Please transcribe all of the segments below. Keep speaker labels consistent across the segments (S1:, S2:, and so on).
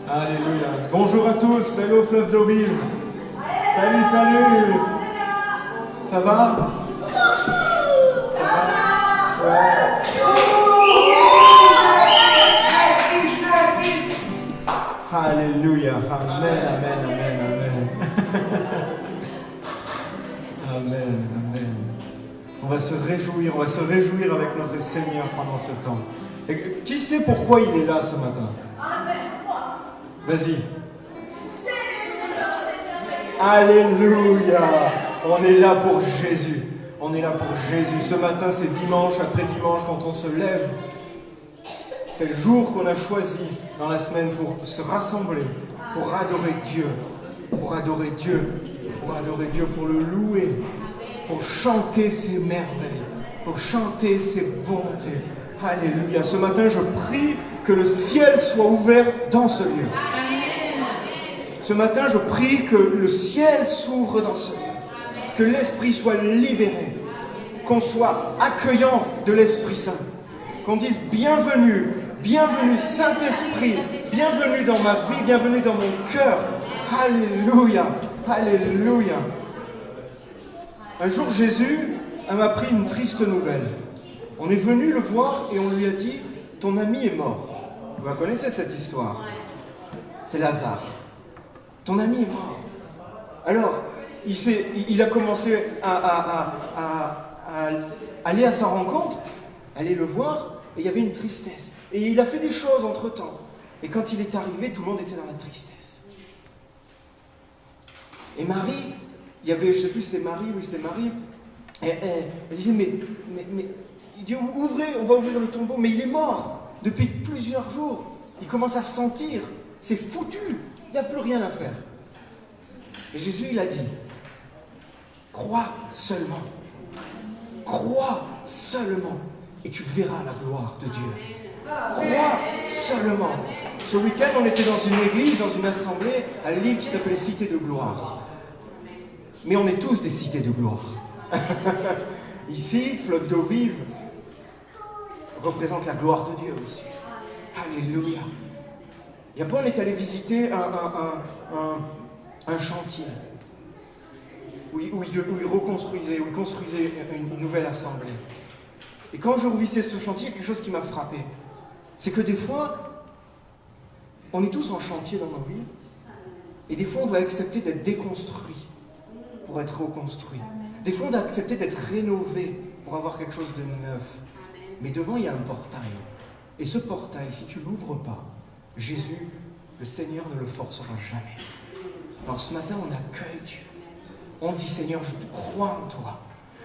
S1: Alléluia. Bonjour à tous, hello Fleuve d'Auville. Salut, salut. Ça va? Ça va? Ouais. Alléluia. Amen, amen, amen, amen. Amen, amen. On va se réjouir avec notre Seigneur pendant ce temps. Et qui sait pourquoi il est là ce matin? Vas-y. Alléluia. On est là pour Jésus. On est là pour Jésus. Ce matin, c'est dimanche après dimanche quand on se lève. C'est le jour qu'on a choisi dans la semaine pour se rassembler, pour adorer Dieu, pour adorer Dieu, pour adorer Dieu, pour le louer, pour chanter ses merveilles, pour chanter ses bontés. Alléluia. Ce matin, je prie que le ciel soit ouvert dans ce lieu. Ce matin, je prie que le ciel s'ouvre dans ce lieu, que l'Esprit soit libéré, qu'on soit accueillant de l'Esprit Saint, qu'on dise bienvenue, bienvenue Saint-Esprit, bienvenue dans ma vie, bienvenue dans mon cœur. Alléluia, alléluia. Un jour, Jésus m'a appris une triste nouvelle. On est venu le voir et on lui a dit, ton ami est mort. Vous la connaissez cette histoire? C'est Lazare. Ton ami est mort. Alors, il a commencé à aller à sa rencontre, aller le voir, et il y avait une tristesse. Et il a fait des choses entre-temps. Et quand il est arrivé, tout le monde était dans la tristesse. Et Marie, il y avait, je ne sais plus si c'était Marie, oui c'était Marie, elle disait, mais il dit, ouvrez, on va ouvrir le tombeau, mais il est mort depuis plusieurs jours. Il commence à sentir, c'est foutu, il n'y a plus rien à faire. Et Jésus, il a dit, crois seulement, et tu verras la gloire de Dieu. Crois seulement. Ce week-end, on était dans une église, dans une assemblée à Lille qui s'appelait Cité de Gloire. Mais on est tous des cités de gloire. Ici, Fleuve d'Auville représente la gloire de Dieu aussi. Alléluia. Il y a pas, on est allé visiter un chantier où il reconstruisait, où il construisait une nouvelle assemblée. Et quand je revisitais ce chantier, il y a quelque chose qui m'a frappé. C'est que des fois, on est tous en chantier dans nos vies, et des fois on doit accepter d'être déconstruit pour être reconstruit. Des fois on doit accepter d'être rénové pour avoir quelque chose de neuf. Mais devant il y a un portail. Et ce portail, si tu ne l'ouvres pas, Jésus, le Seigneur, ne le forcera jamais. Alors ce matin, on accueille Dieu. On dit, Seigneur, je crois en toi.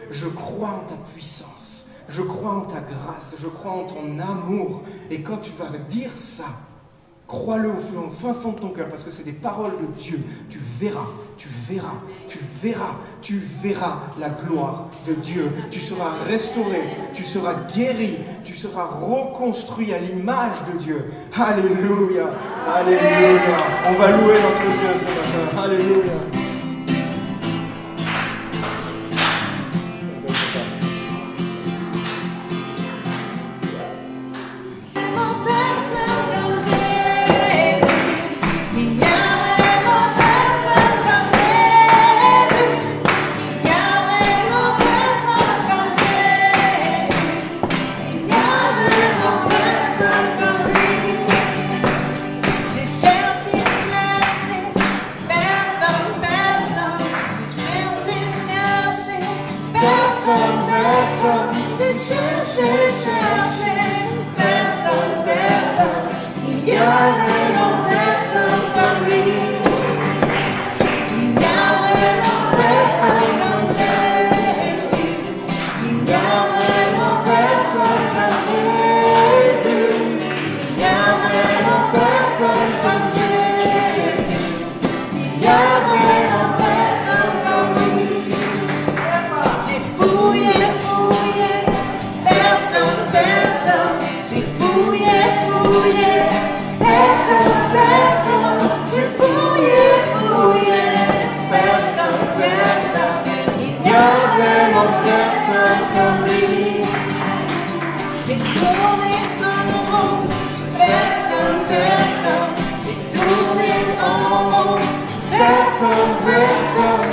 S1: Je crois en ta puissance. Je crois en ta grâce. Je crois en ton amour. Et quand tu vas dire ça, crois-le au fin fond de ton cœur, parce que c'est des paroles de Dieu. Tu verras la gloire de Dieu. Tu seras restauré, tu seras guéri, tu seras reconstruit à l'image de Dieu. Alléluia, alléluia. On va louer notre Dieu ce matin. Alléluia.
S2: Personne
S1: personne, personne,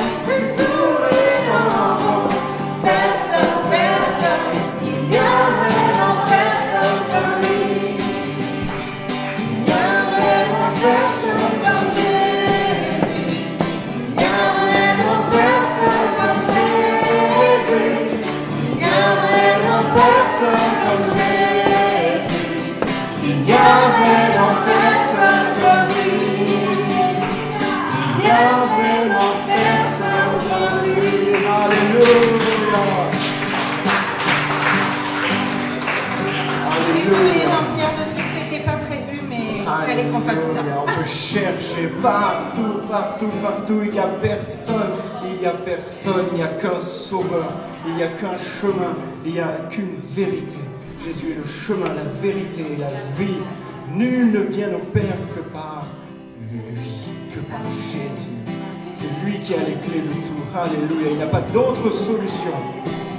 S1: tous les enfants.
S2: Personne, personne, il n'y a vraiment personne comme lui. Il n'y a vraiment personne comme Jésus. Il n'y a vraiment personne comme Jésus. Il n'y a vraiment personne comme Jésus. Il n'y a vraiment personne comme lui. Il n'y a vraiment personne comme lui.
S1: Alléluia.
S2: Oui, Jean-Pierre, je sais que c'était pas prévu, mais il fallait qu'on fasse ça.
S1: Alléluia. On peut chercher partout, partout, partout. Il n'y a personne, il n'y a personne, il n'y a qu'un sauveur, il n'y a qu'un chemin, il n'y a qu'une vérité. Jésus est le chemin, la vérité et la vie. Nul ne vient au Père que par lui, que par Jésus. C'est lui qui a les clés de tout. Alléluia. Il n'y a pas d'autre solution.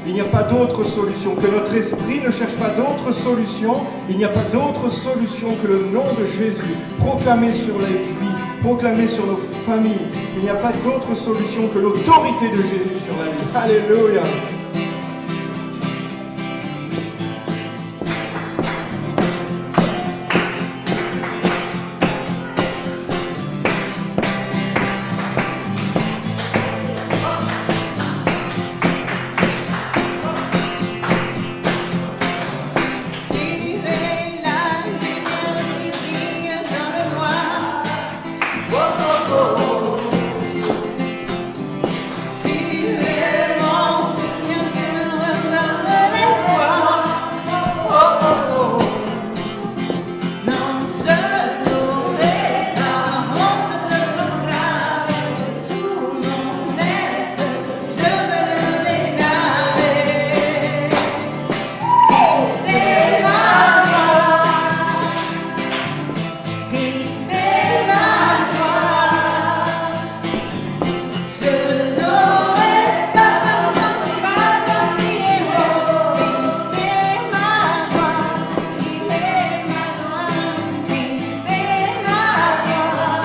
S1: Il n'y a pas d'autre solution. Que notre esprit ne cherche pas d'autre solution. Il n'y a pas d'autre solution que le nom de Jésus proclamé sur les vies, proclamé sur nos familles. Il n'y a pas d'autre solution que l'autorité de Jésus sur la vie. Alléluia.
S2: Tu es la lumière qui brille dans le noir. Oh, oh, oh. Tu es mon soutien, tu me redonnes l'espoir. Oh, oh, oh. Non, je n'aurai pas honte de proclamer tout mon être. Je veux le déclarer. C'est ma joie, Christ est ma joie. Je n'aurai pas peur de chanter, pas peur de crier haut. Christ est ma joie, il est ma joie. Christ est ma joie.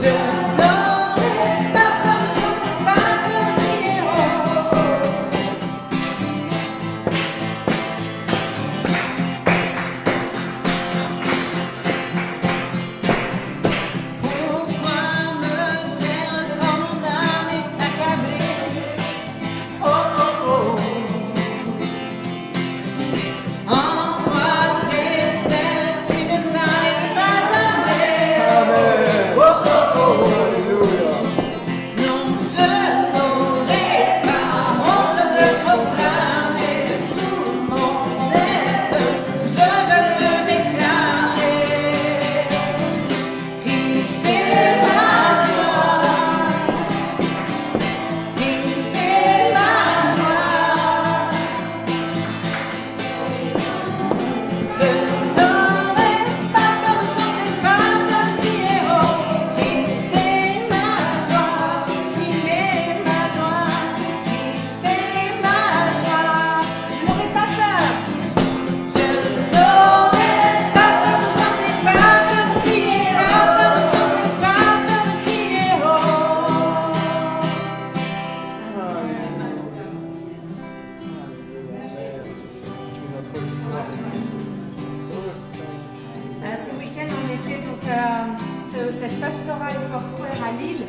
S2: Je n'aurai pas peur de chanter, pas peur de crier haut. Pourquoi me taire quand mon âme est accablée? Oh, oh, oh. En toi j'espère, tu ne m'arriveras jamais.
S1: Amen.
S2: Oh, oh, oh.
S1: Alléluia.
S2: Non, je n'aurai pas honte de proclamer de tout mon être. Je veux le déclarer. Christ est ma joie. Christ est ma joie. Je n'aurai pas peur de chanter, pas peur de crier haut. Christ est ma joie, il est ma joie. Christ est ma joie. Je n'aurai pas peur. Je n'aurai pas peur de chanter, pas peur de crier, pas peur de chanter, pas peur de crier haut. Ce week-end, on était donc cette pastorale Foursquare à Lille.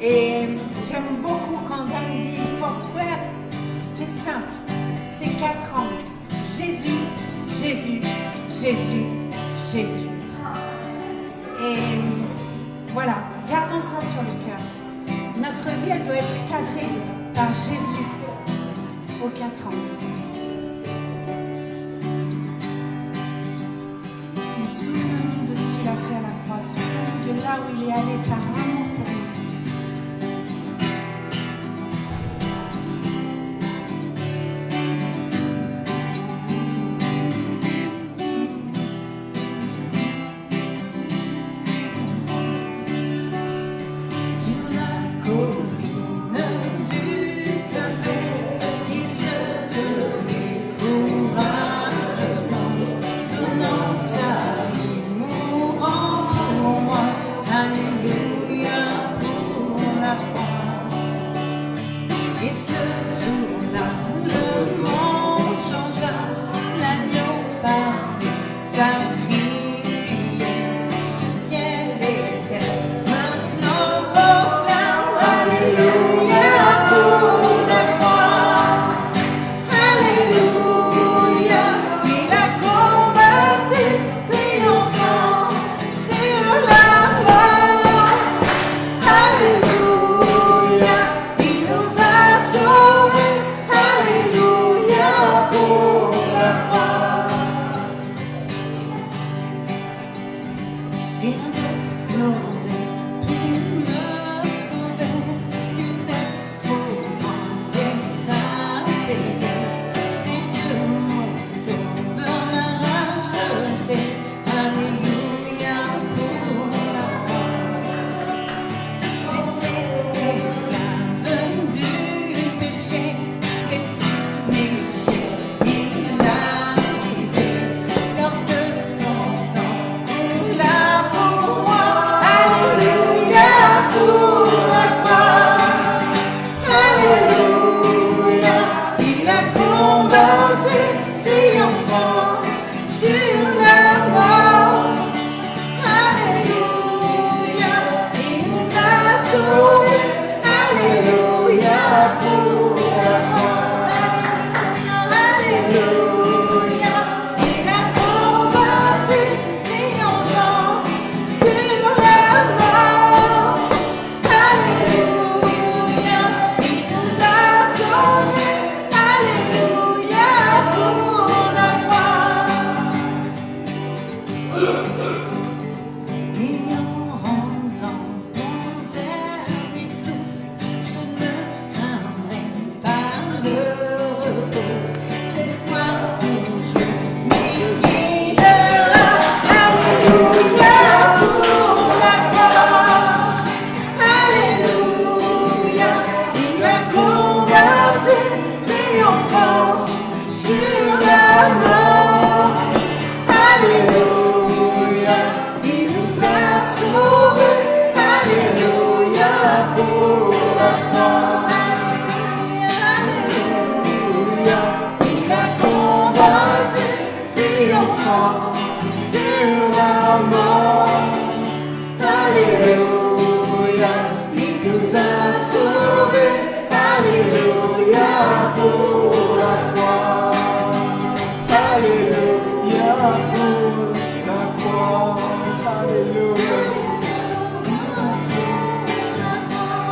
S2: Et j'aime beaucoup quand Dan dit Foursquare, c'est simple, c'est 4 ans. Jésus, Jésus, Jésus, Jésus. Et voilà, gardons ça sur le cœur. Notre vie, elle doit être cadrée par Jésus aux 4 ans. Mais souvenons-nous de ce qu'il a fait à la croix, souvenons-nous de là où il est allé par amour pour nous. Sur la colline du Calvaire, il se tenait courageusement, donnant sa vie, mourant pour moi.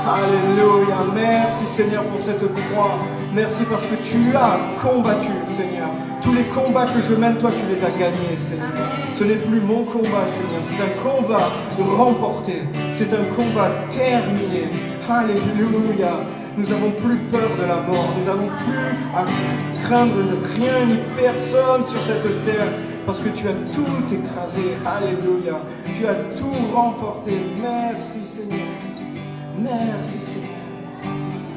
S1: Alléluia. Merci Seigneur pour cette croix. Merci parce que tu as combattu, Seigneur. Tous les combats que je mène, toi tu les as gagnés, Seigneur. Ce n'est plus mon combat, Seigneur. C'est un combat remporté. C'est un combat terminé. Alléluia. Nous n'avons plus peur de la mort. Nous n'avons plus à craindre rien ni personne sur cette terre. Parce que tu as tout écrasé. Alléluia. Tu as tout remporté. Merci Seigneur. Merci Seigneur.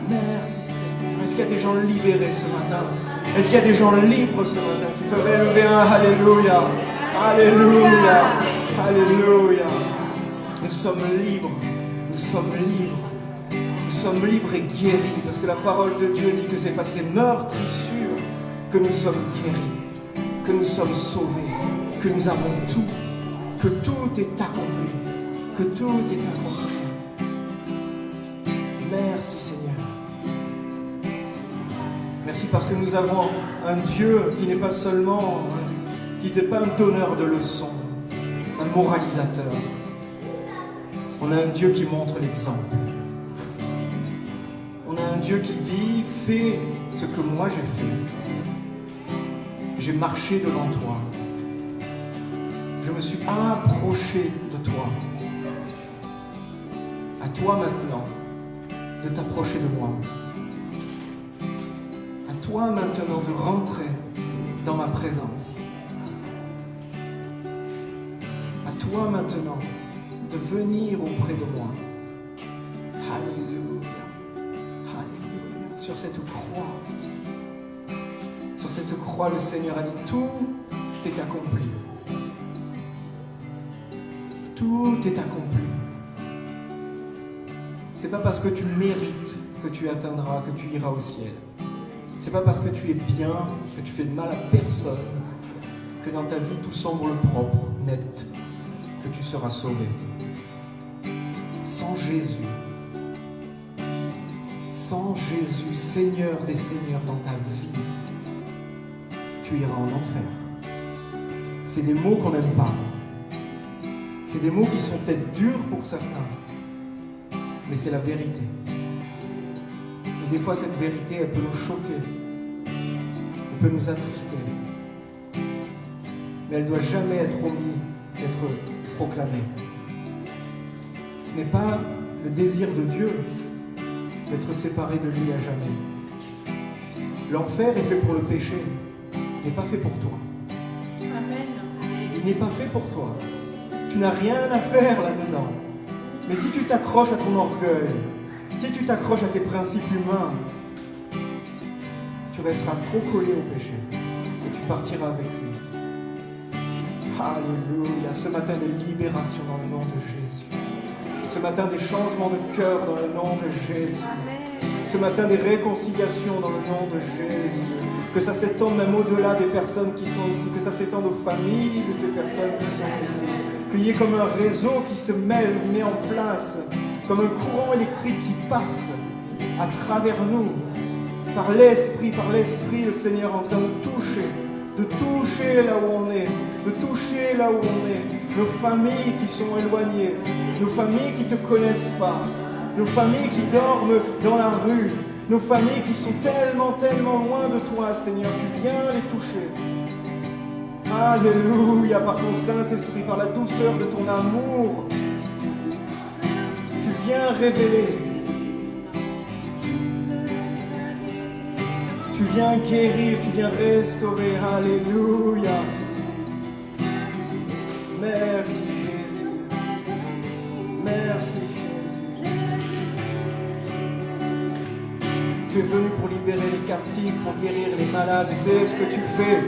S1: Merci Seigneur. Est-ce qu'il y a des gens libérés ce matin? Est-ce qu'il y a des gens libres ce matin qui peuvent élever un Alléluia? Alléluia. Alléluia. Nous sommes libres. Nous sommes libres. Nous sommes libres et guéris. Parce que la parole de Dieu dit que c'est par ces meurtrissures que nous sommes guéris. Que nous sommes sauvés. Que nous avons tout. Que tout est accompli. Que tout est accompli. Merci Seigneur. Merci parce que nous avons un Dieu qui n'est pas seulement, qui n'est pas un donneur de leçons, un moralisateur. On a un Dieu qui montre l'exemple. On a un Dieu qui dit, fais ce que moi j'ai fait. J'ai marché devant toi. Je me suis approché de toi. À toi maintenant de t'approcher de moi. À toi maintenant de rentrer dans ma présence. À toi maintenant de venir auprès de moi. Alléluia. Alléluia. Sur cette croix, le Seigneur a dit, tout est accompli. Tout est accompli. C'est pas parce que tu mérites que tu atteindras, que tu iras au ciel. C'est pas parce que tu es bien, que tu fais de mal à personne, que dans ta vie tout semble propre, net, que tu seras sauvé. Sans Jésus, Seigneur des Seigneurs dans ta vie, tu iras en enfer. C'est des mots qu'on n'aime pas. C'est des mots qui sont peut-être durs pour certains, mais c'est la vérité. Et des fois, cette vérité, elle peut nous choquer, elle peut nous attrister, mais elle ne doit jamais être omise, être proclamée. Ce n'est pas le désir de Dieu d'être séparé de lui à jamais. L'enfer est fait pour le péché, il n'est pas fait pour toi.
S2: Amen.
S1: Il n'est pas fait pour toi. Tu n'as rien à faire là-dedans. Mais si tu t'accroches à ton orgueil, si tu t'accroches à tes principes humains, tu resteras trop collé au péché et tu partiras avec lui. Alléluia. Ce matin, des libérations dans le nom de Jésus. Ce matin, des changements de cœur dans le nom de Jésus. Ce matin, des réconciliations dans le nom de Jésus. Que ça s'étende même au-delà des personnes qui sont ici. Que ça s'étende aux familles de ces personnes qui sont ici. Qu'il y ait comme un réseau qui se met en place. Comme un courant électrique qui passe à travers nous. Par l'Esprit, le Seigneur en train de toucher là où on est, de toucher là où on est, nos familles qui sont éloignées, nos familles qui ne te connaissent pas, nos familles qui dorment dans la rue, nos familles qui sont tellement, tellement loin de toi, Seigneur, tu viens les toucher. Alléluia, par ton Saint-Esprit, par la douceur de ton amour, tu viens révéler. Tu viens guérir, tu viens restaurer. Alléluia. Merci Jésus. Merci Jésus. Tu es venu pour libérer les captifs, pour guérir les malades. C'est ce que tu fais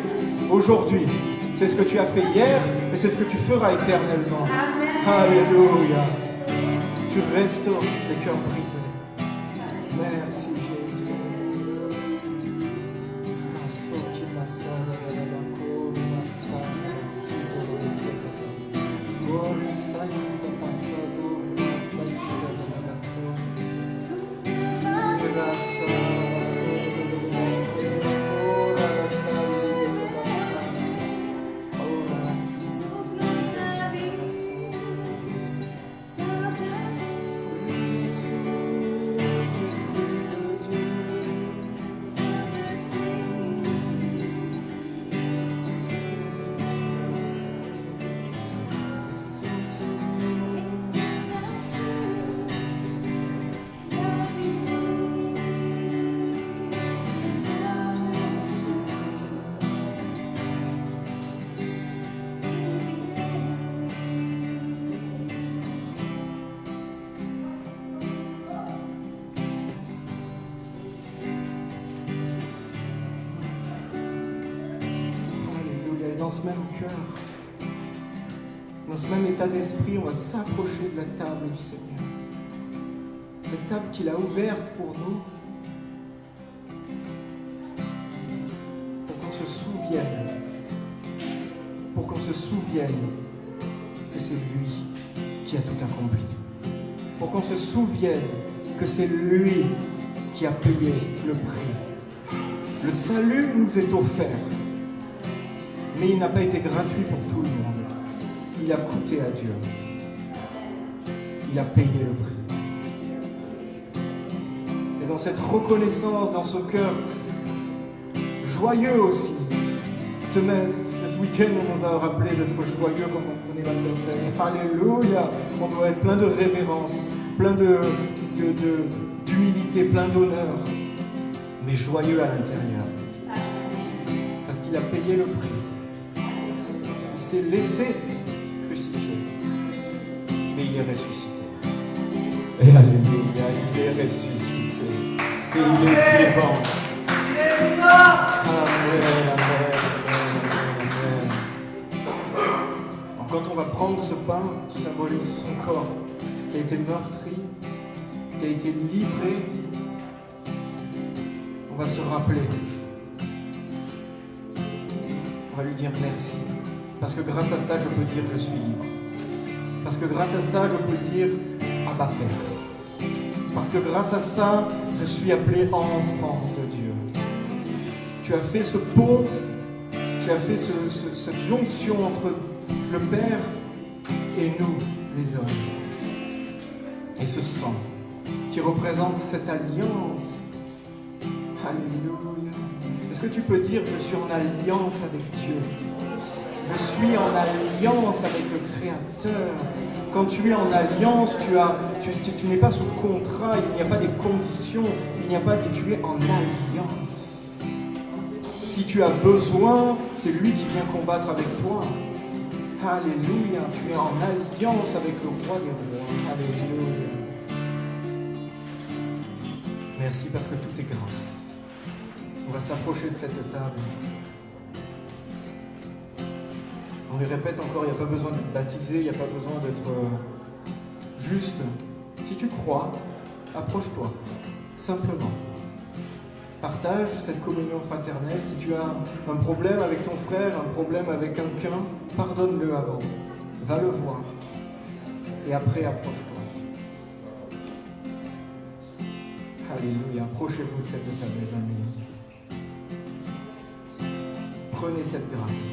S1: aujourd'hui. C'est ce que tu as fait hier, et c'est ce que tu feras éternellement. Alléluia. Tu restaures les cœurs brisés. Merci. Dans ce même cœur, dans ce même état d'esprit, on va s'approcher de la table du Seigneur. Cette table qu'il a ouverte pour nous, pour qu'on se souvienne que c'est lui qui a tout accompli. Pour qu'on se souvienne que c'est lui qui a payé le prix. Le salut nous est offert. Mais il n'a pas été gratuit pour tout le monde. Il a coûté à Dieu. Il a payé le prix. Et dans cette reconnaissance, dans ce cœur joyeux aussi, cet week-end, on nous a rappelé d'être joyeux quand on prenait la Sainte Seine. Alléluia! On doit être plein de révérence, plein d'humilité, plein d'honneur, mais joyeux à l'intérieur. Parce qu'il a payé le prix. S'est laissé crucifier, mais il est ressuscité. Et alléluia, il est ressuscité. Et il est vivant. Amen, amen, amen. Alors, quand on va prendre ce pain qui symbolise son corps, qui a été meurtri, qui a été livré, on va se rappeler. On va lui dire merci. Parce que grâce à ça, je peux dire je suis libre. Parce que grâce à ça, je peux dire Abba Père. Parce que grâce à ça, je suis appelé enfant de Dieu. Tu as fait ce pont, tu as fait cette jonction entre le Père et nous, les hommes. Et ce sang qui représente cette alliance. Alléluia. Est-ce que tu peux dire je suis en alliance avec Dieu? Je suis en alliance avec le Créateur. Quand tu es en alliance, tu n'es pas sous contrat, il n'y a pas des conditions, il n'y a pas des... Tu es en alliance. Si tu as besoin, c'est lui qui vient combattre avec toi. Alléluia, tu es en alliance avec le roi des rois. Alléluia. Merci parce que tout est grâce. On va s'approcher de cette table. On les répète encore, il n'y a pas besoin d'être baptisé, il n'y a pas besoin d'être juste. Si tu crois, approche-toi, simplement. Partage cette communion fraternelle. Si tu as un problème avec ton frère, un problème avec quelqu'un, pardonne-le avant. Va le voir. Et après, approche-toi. Alléluia. Approchez-vous de cette table, les amis. Prenez cette grâce.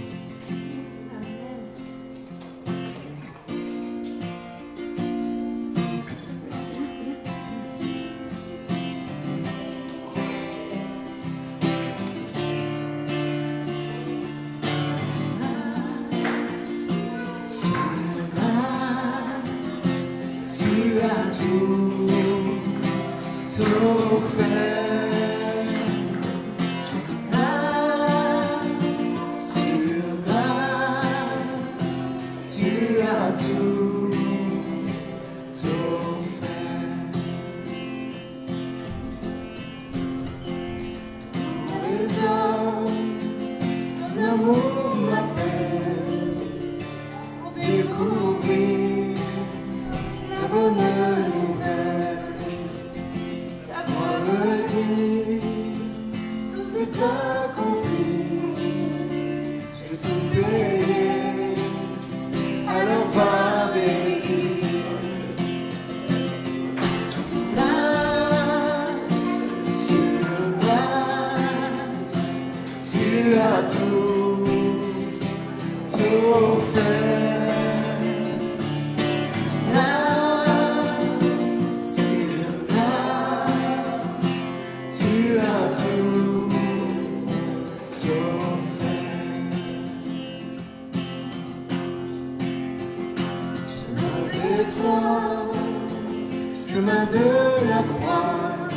S3: Chemin de la croix,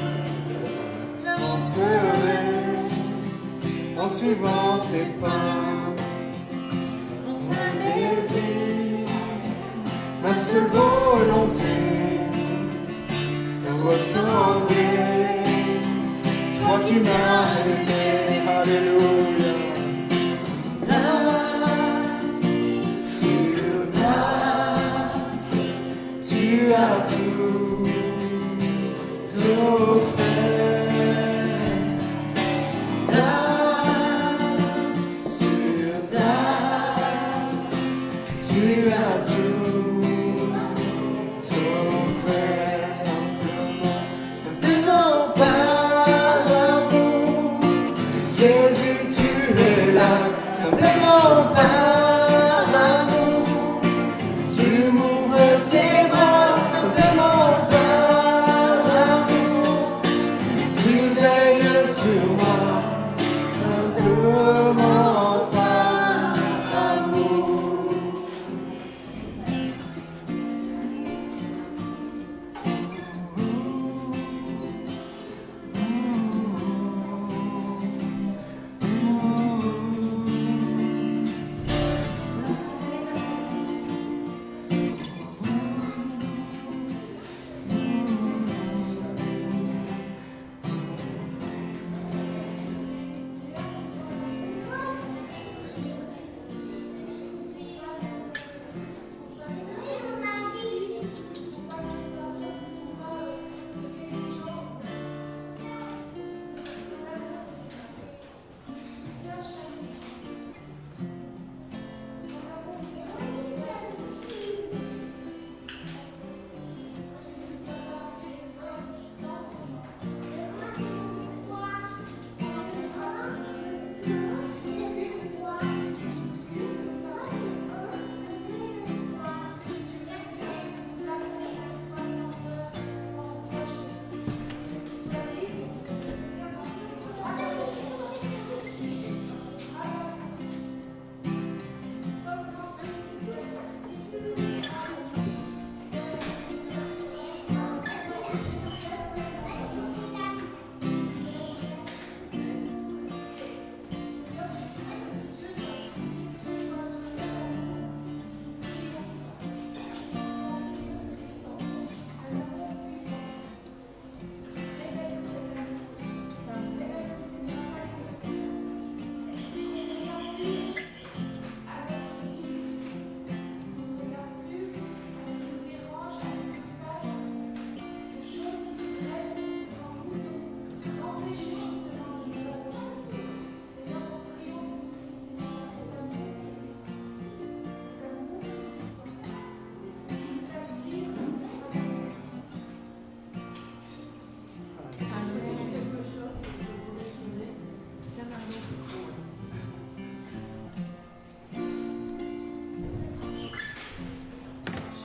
S3: j'avancerai en suivant tes pas. Mon seul désir, ma seule volonté, te ressembler. Toi qui m'as aimé, alléluia. Grâce sur grâce, tu as tout offert. Grâce sur grâce, tu as tout offert. Simplement par amour, Jésus, tu es là. Simplement par amour, tu m'ouvres tes bras. Simplement par amour, tu veilles sur moi. Simplement par amour.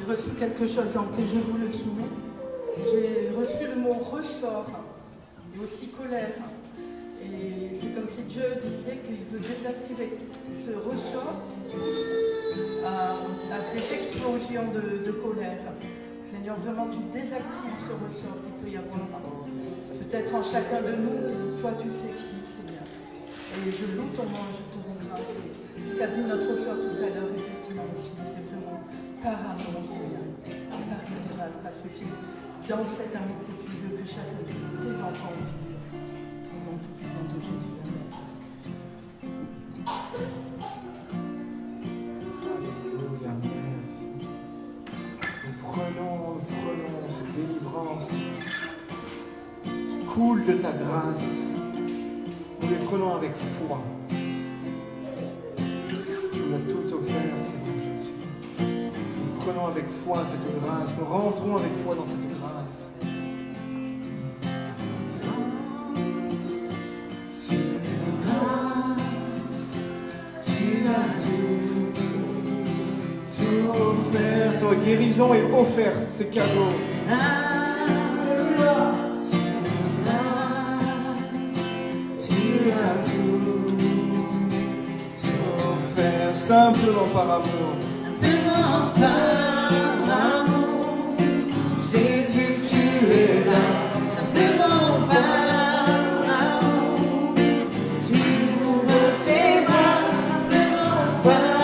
S4: J'ai reçu quelque chose donc je vous le soumets. J'ai reçu le mot ressort et aussi colère. Et c'est comme si Dieu disait qu'il veut désactiver ce ressort à des explosions de colère. Seigneur, vraiment, tu désactives ce ressort qu'il peut y avoir. Peut-être en chacun de nous, toi tu sais qui, Seigneur. Et je loue ton nom, je te rends grâce. Ce qu'a dit notre soeur tout à l'heure, effectivement aussi, c'est vraiment par amour, Seigneur, par ta grâce, parce que c'est dans cet amour que tu veux que chacun de tes enfants vive. Au nom tout-puissant de Jésus.
S1: Alléluia, merci. Nous prenons cette délivrance qui coule de ta grâce. Nous les prenons avec foi. Tu nous as tout offert, Seigneur Jésus. Nous prenons avec foi cette grâce. Nous rentrons avec foi dans cette grâce.
S3: Sur grâce, tu as tout
S1: Offert, ta guérison est offerte, c'est cadeau.
S3: Sur grâce, tu as tout
S1: Offert simplement par amour.
S3: simplement par amour. Jésus, tu es là, simplement par amour. Tu ouvres tes bras, simplement par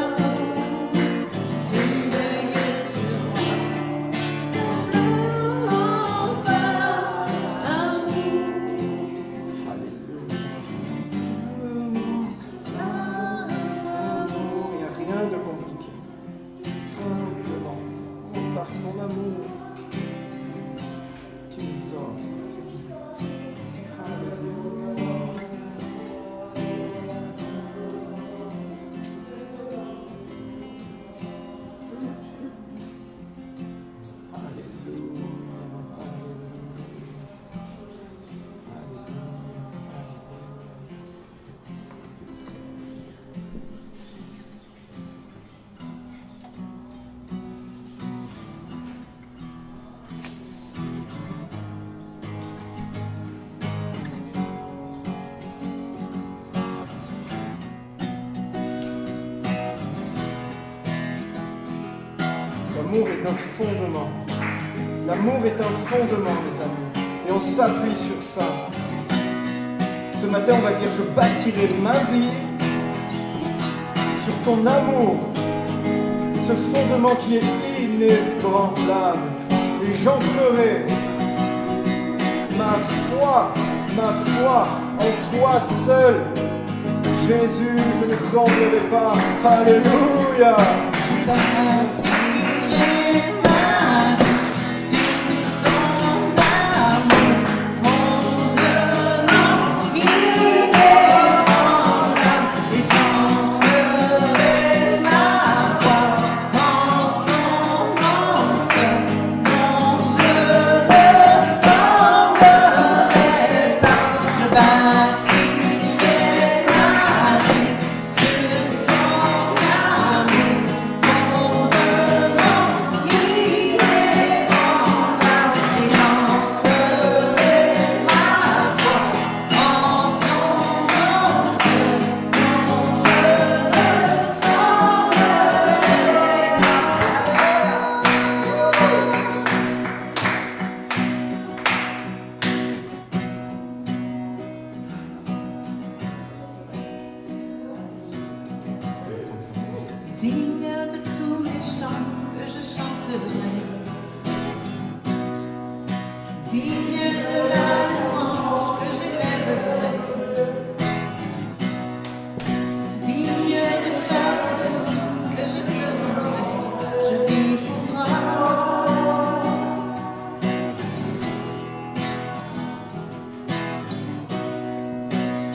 S3: amour. Tu veilles sur moi, simplement par amour.
S1: Alléluia. Amour, il n'y a rien de compliqué. Simplement, par ton amour, tu nous offres. C'est Alléluia. Alléluia. L'amour est notre fondement. L'amour est un fondement, mes amis. Et on s'appuie sur ça. Ce matin, on va dire, je bâtirai ma vie sur ton amour. Ce fondement qui est inébranlable. Et j'ancrerai ma foi en toi seul. Jésus, je ne tremblerai pas. Alléluia.
S3: Bâtirai ma vie sur ton amour, fondement inébranlable, et j'ancrerai ma foi en ton nom seul. Non, je ne tremblerai pas. Je bâtirai ma vie sur ton amour, fondement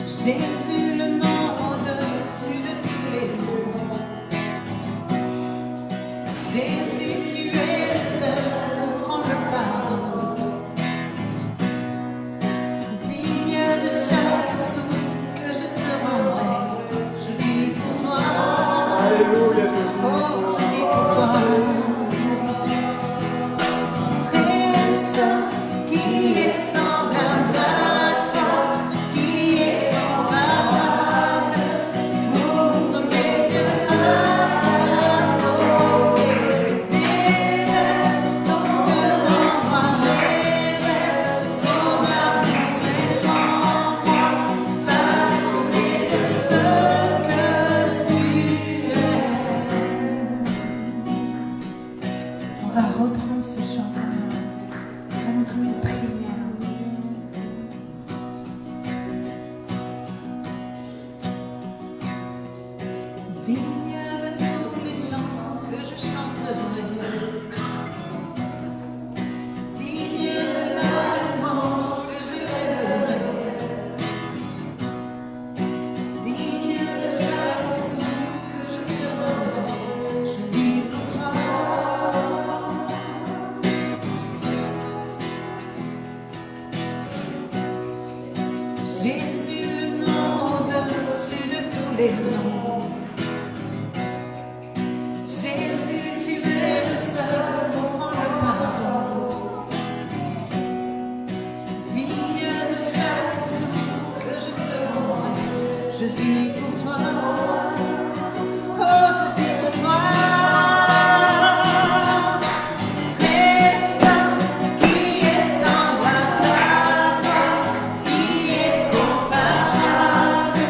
S3: Jésus, le nom au-dessus de tous les noms. Jésus, tu es le seul offrant le pardon. Digne de chaque souffle que je te rendrai, je vis pour toi.
S1: Alléluia,
S3: Oh, je vis pour toi.
S2: les noms. Jésus, tu es le seul offrant le pardon, digne de chaque souffle que je te rendrai. Je vis pour toi, oh je vis pour toi. Très saint, qui est semblable à toi, qui est comparable.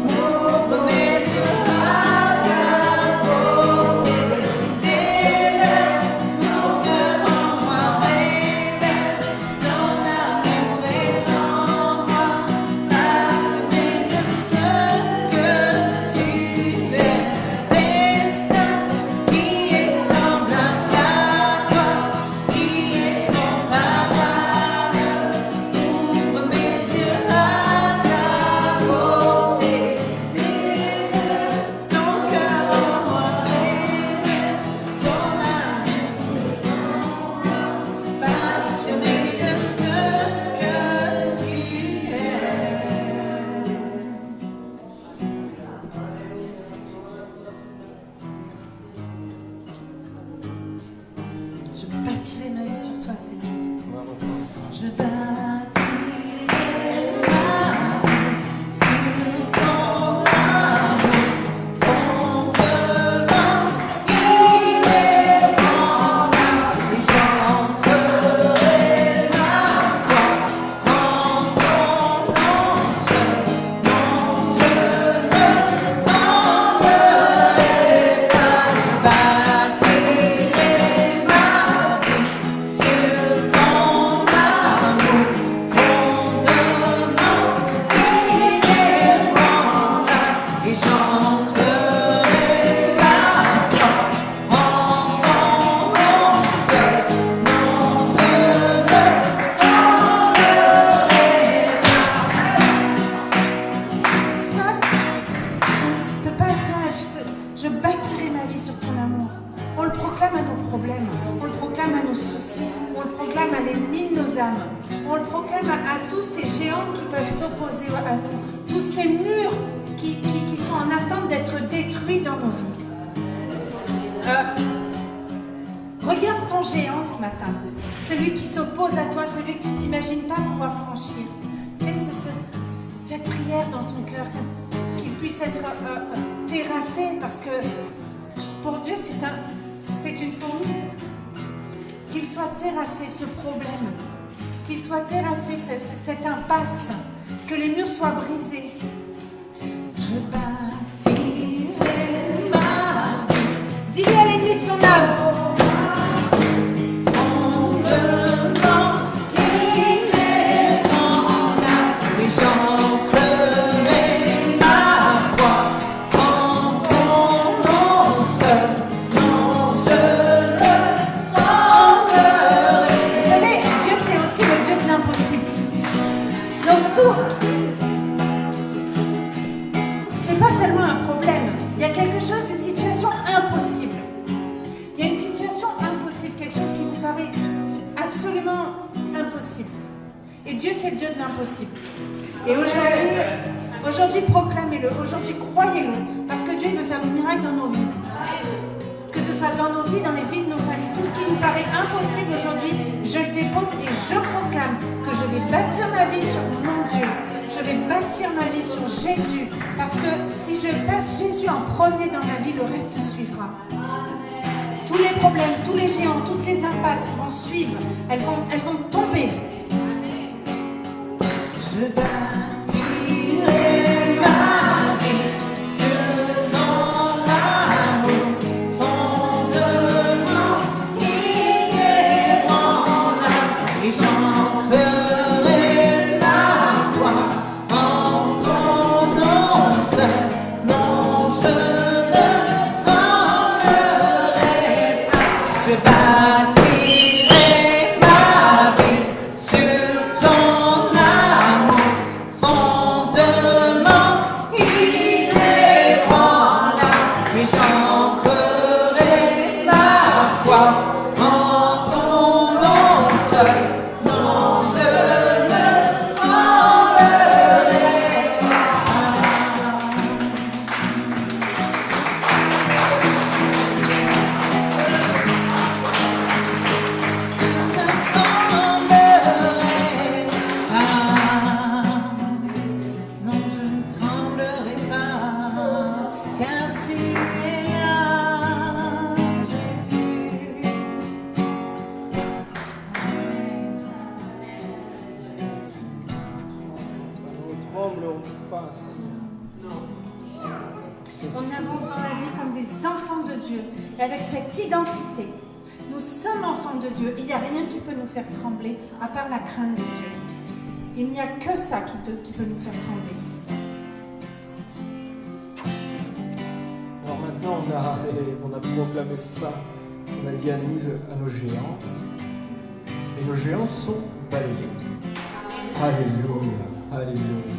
S2: Ouvre mes yeux à ta beauté, déverse ton cœur en moi, révèle ton amour et rends-moi passionné de ce que tu es. Très saint, qui est semblable à toi, qui est comparable. Ouvre mes yeux à ta beauté, déverse ton cœur en moi, révèle ton amour, passionné de ce que tu es. Je bâtirai ma vie sur toi, Seigneur. Je bâtirai ma vie sur ton amour, fondement inébranlable, et j'ancrerai ma foi en ton nom seul. Non, je ne t'enverrai pas. Je bâtirai ma vie sur ton amour, fondement inébranlable, et j'ancrerai ma foi en ton nom seul. Non, je ne ce passage, je bâtirai ma vie sur ton amour. On le proclame à nos problèmes, on le proclame à nos soucis, on le proclame à l'ennemi de nos âmes, on le proclame à tous ces géants qui peuvent s'opposer à nous, tous ces murs qui sont en attente d'être détruits dans nos vies. Regarde ton géant ce matin, celui qui s'oppose à toi, celui que tu ne t'imagines pas pouvoir franchir. Fais cette prière dans ton cœur, qu'il puisse être terrassé, parce que pour Dieu c'est une fourmi. Qu'il soit terrassé ce problème, qu'il soit terrassé cette impasse, que les murs soient brisés. Je bâtirai ma vie. Dis-le à l'ennemi de ton âme. Fondement inébranlable, et j'ancrerai ma foi en ton nom seul. Non, je ne tremblerai. Vous savez, Dieu c'est aussi le Dieu de l'impossible. Donc c'est pas seulement un problème, il y a quelque chose, une situation impossible. Il y a une situation impossible, quelque chose qui vous paraît absolument impossible. Et Dieu, c'est le Dieu de l'impossible. Et aujourd'hui, proclamez-le, aujourd'hui, croyez-le, parce que Dieu il veut faire des miracles dans nos vies. Que ce soit dans nos vies, dans les vies de nos familles, tout ce qui nous paraît impossible aujourd'hui, je le dépose et je proclame que je vais bâtir ma vie sur mon Dieu. Je vais bâtir ma vie sur Jésus, parce que si je passe Jésus en premier dans ma vie, le reste suivra. Tous les problèmes, tous les géants, toutes les impasses vont suivre, elles vont tomber. Je bâtirai ma vie sur ton amour, fondement inébranlable, et j'ancrerai ma foi en ton nom seul. Non, je ne tremblerai pas. Je bâtirai ma vie sur ton amour, et avec cette identité. Nous sommes enfants de Dieu. Il n'y a rien qui peut nous faire trembler à part la crainte de Dieu. Il n'y a que ça qui peut nous faire trembler.
S1: Alors maintenant, on a proclamé ça. On a dit Anise à nos géants. Et nos géants sont balayés. Alléluia, alléluia.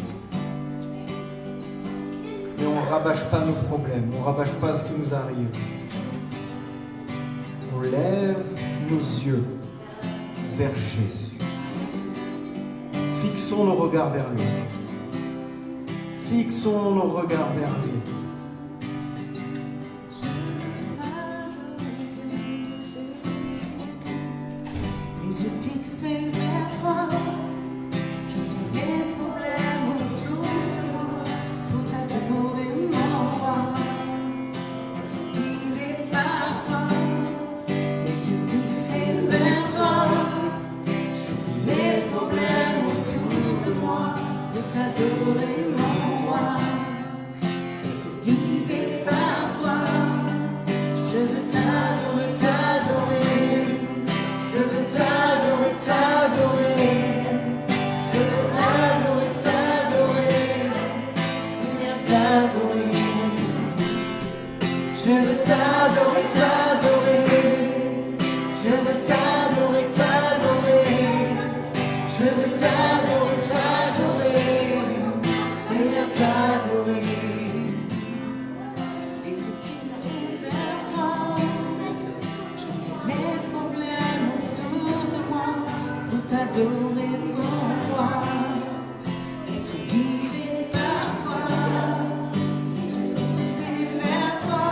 S1: Mais on ne rabâche pas nos problèmes, on ne rabâche pas ce qui nous arrive. On lève nos yeux vers Jésus. Fixons nos regards vers lui. Fixons nos regards vers lui.
S3: Les yeux fixés vers toi, je vis mes problèmes autour de moi, pour t'adorer mon roi, être guidé par toi. Les yeux fixés vers toi, je vis les problèmes autour de moi, pour t'adorer mon roi, être guidé par toi. Je veux t'adorer, t'adorer. Je veux t'adorer, t'adorer. Je veux t'adorer, t'adorer. Seigneur, t'adorer. Je veux t'adorer, t'adorer. Je veux t'adorer, t'adorer. Je veux t'adorer, t'adorer. Seigneur, t'adorer. Les yeux fixés vers toi. Mes problèmes autour de moi, pour t'adorer mon roi, être guidé par toi. Les yeux fixés vers toi,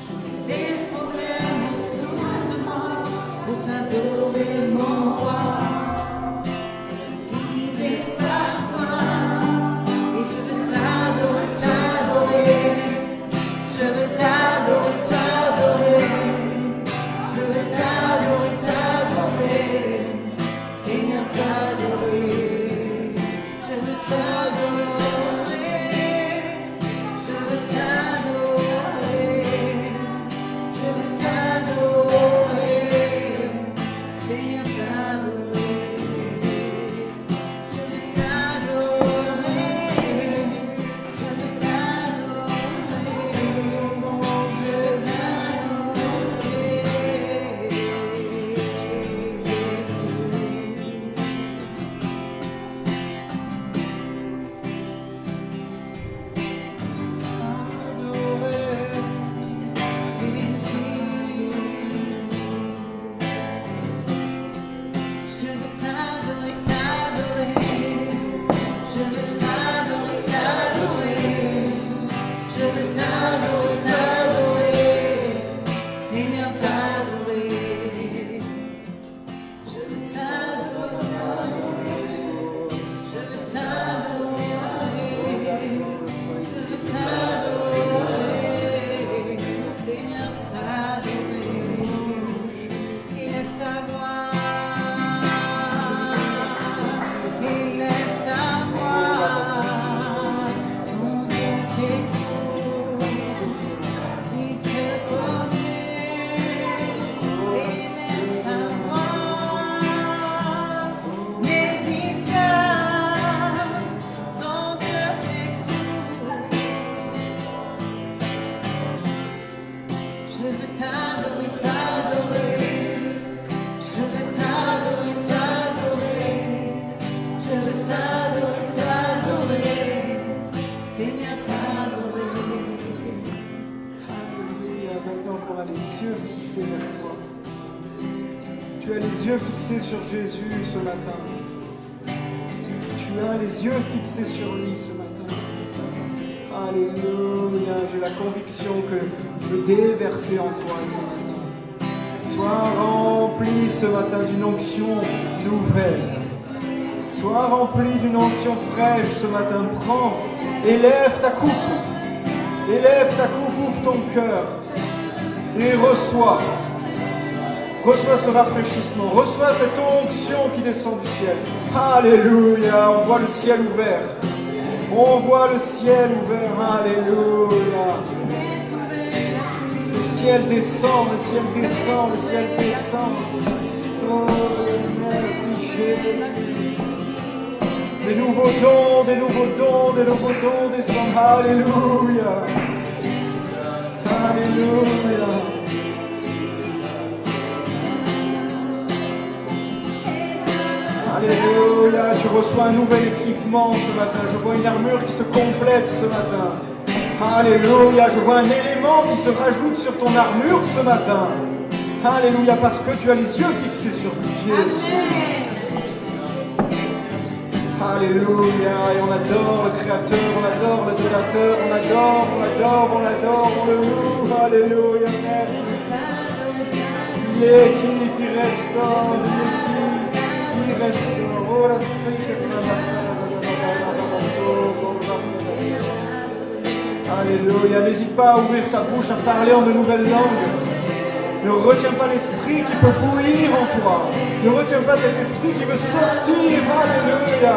S3: j'oublie les problèmes autour de moi, pour t'adorer mon roi, être guidé par toi. Et je veux t'adorer, t'adorer. Je veux t'adorer, t'adorer. Je veux t'adorer, t'adorer, Seigneur, t'adorer. Je veux t'adorer, je veux t'adorer, je veux t'adorer, Seigneur, t'adorer. Je veux t'adorer, je veux t'adorer, je veux t'adorer, t'adorer. Je veux t'adorer, t'adorer, Seigneur, t'adorer. Je veux t'adorer, je veux t'adorer, je veux t'adorer, Seigneur, t'adorer. Élève ta voix, élève ta voix, ton Dieu t'écoute, il te connaît. Élève ta voix, n'hésite pas, ton Dieu t'écoute. Je veux t'adorer, t'adorer. Je veux t'adorer, t'adorer. Je veux t'adorer, t'adorer. Seigneur, t'adorer.
S1: Alléluia. Maintenant qu'on a les yeux fixés vers toi. Tu as les yeux fixés sur Jésus ce matin. Tu as les yeux fixés sur lui ce matin. Alléluia. J'ai la conviction que le dé est versé en toi ce matin. Sois rempli ce matin d'une onction nouvelle. Sois rempli d'une onction fraîche ce matin. Prends, élève ta coupe. Élève ta coupe, ouvre ton cœur. Et reçois. Reçois ce rafraîchissement. Reçois cette onction qui descend du ciel. Alléluia. On voit le ciel ouvert. On voit le ciel ouvert. Alléluia. Le ciel descend, le ciel descend, le ciel descend. Oh, merci Jésus. Des nouveaux dons, des nouveaux dons, des nouveaux dons descendent. Alléluia. Alléluia. Alléluia. Tu reçois un nouvel équipement ce matin. Je vois une armure qui se complète ce matin. Alléluia. Je vois un élément qui se rajoute sur ton armure ce matin. Alléluia. Parce que tu as les yeux fixés sur Jésus. Alléluia, et on adore le Créateur, on adore le Donateur, on adore, on le loue, alléluia, merci. L'équipe qui restaure, qui restaure, oh la alléluia, n'hésite pas à ouvrir ta bouche, à parler en de nouvelles langues. Ne retiens pas l'esprit qui peut bouillir en toi. Ne retiens pas cet esprit qui veut sortir. Alléluia.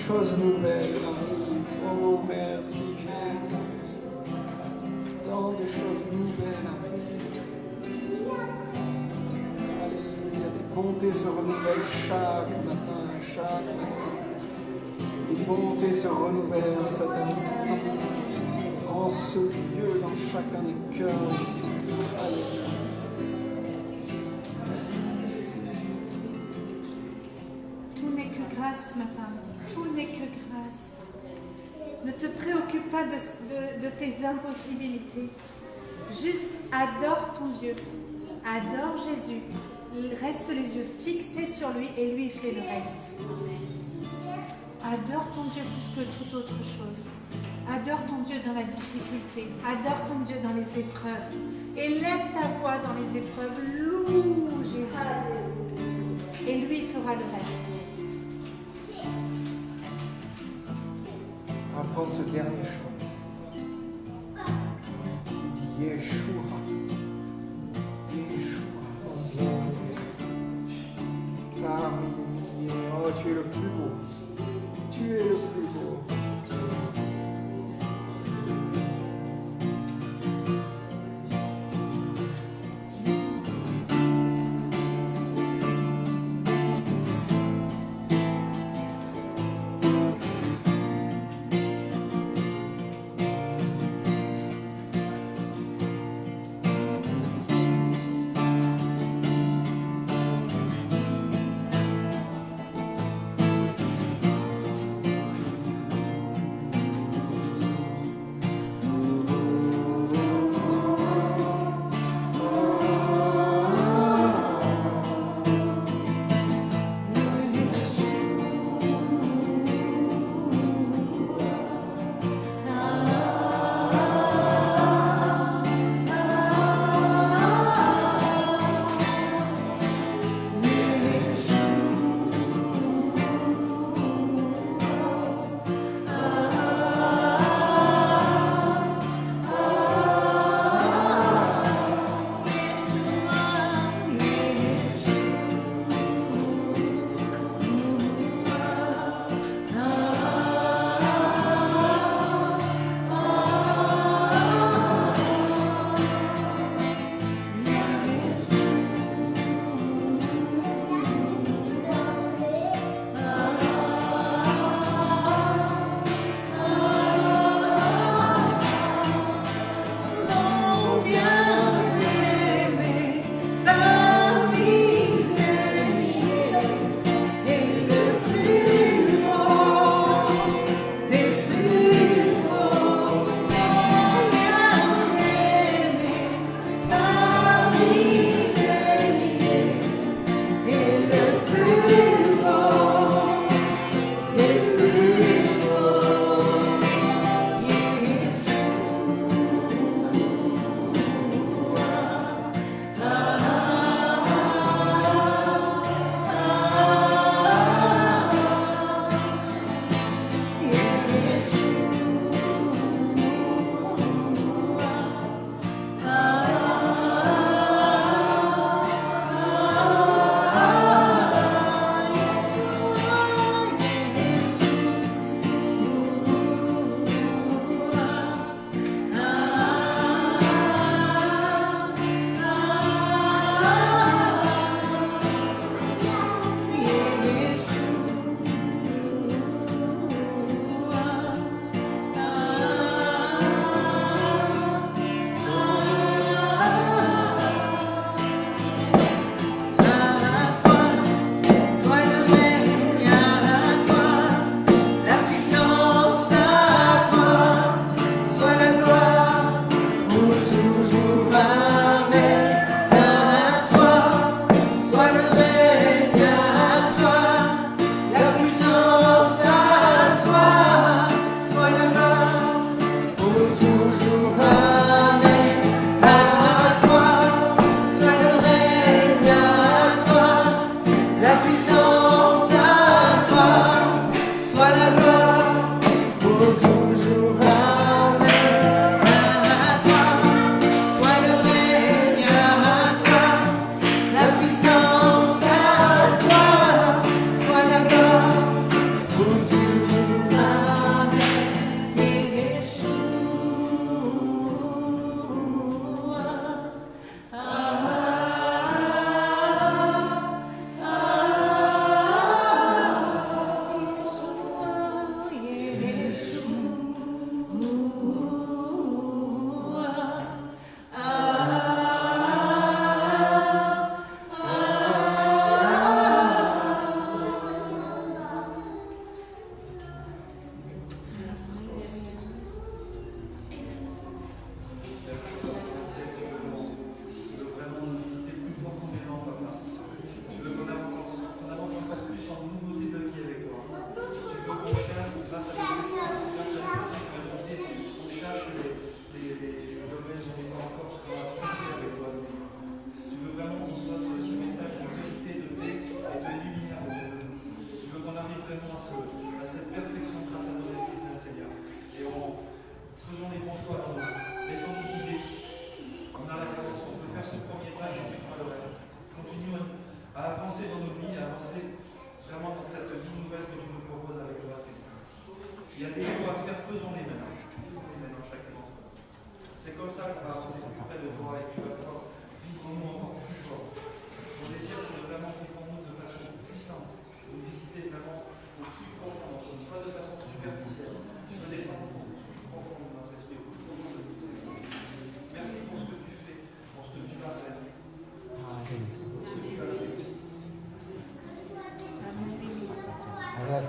S1: Choses nouvelles arrivent. Oh, merci Jésus. Tant de choses nouvelles arrivent. Alléluia. Tes bontés se renouvellent chaque matin. Tes bontés se renouvellent à cet instant. En ce lieu, dans chacun des cœurs ici. Alléluia.
S2: Tout n'est que grâce ce matin. Tout n'est que grâce. Ne te préoccupe pas de tes impossibilités. Juste adore ton Dieu. Adore Jésus. Reste les yeux fixés sur lui et lui fait le reste. Adore ton Dieu plus que toute autre chose. Adore ton Dieu dans la difficulté. Adore ton Dieu dans les épreuves. Élève ta voix dans les épreuves. Loue Jésus. Et lui fera le reste.
S1: On va prendre ce dernier chant. Il dit Yeshua. Yeshua. Parmi les milliers. Oh, tu es le plus beau. Tu es le plus beau.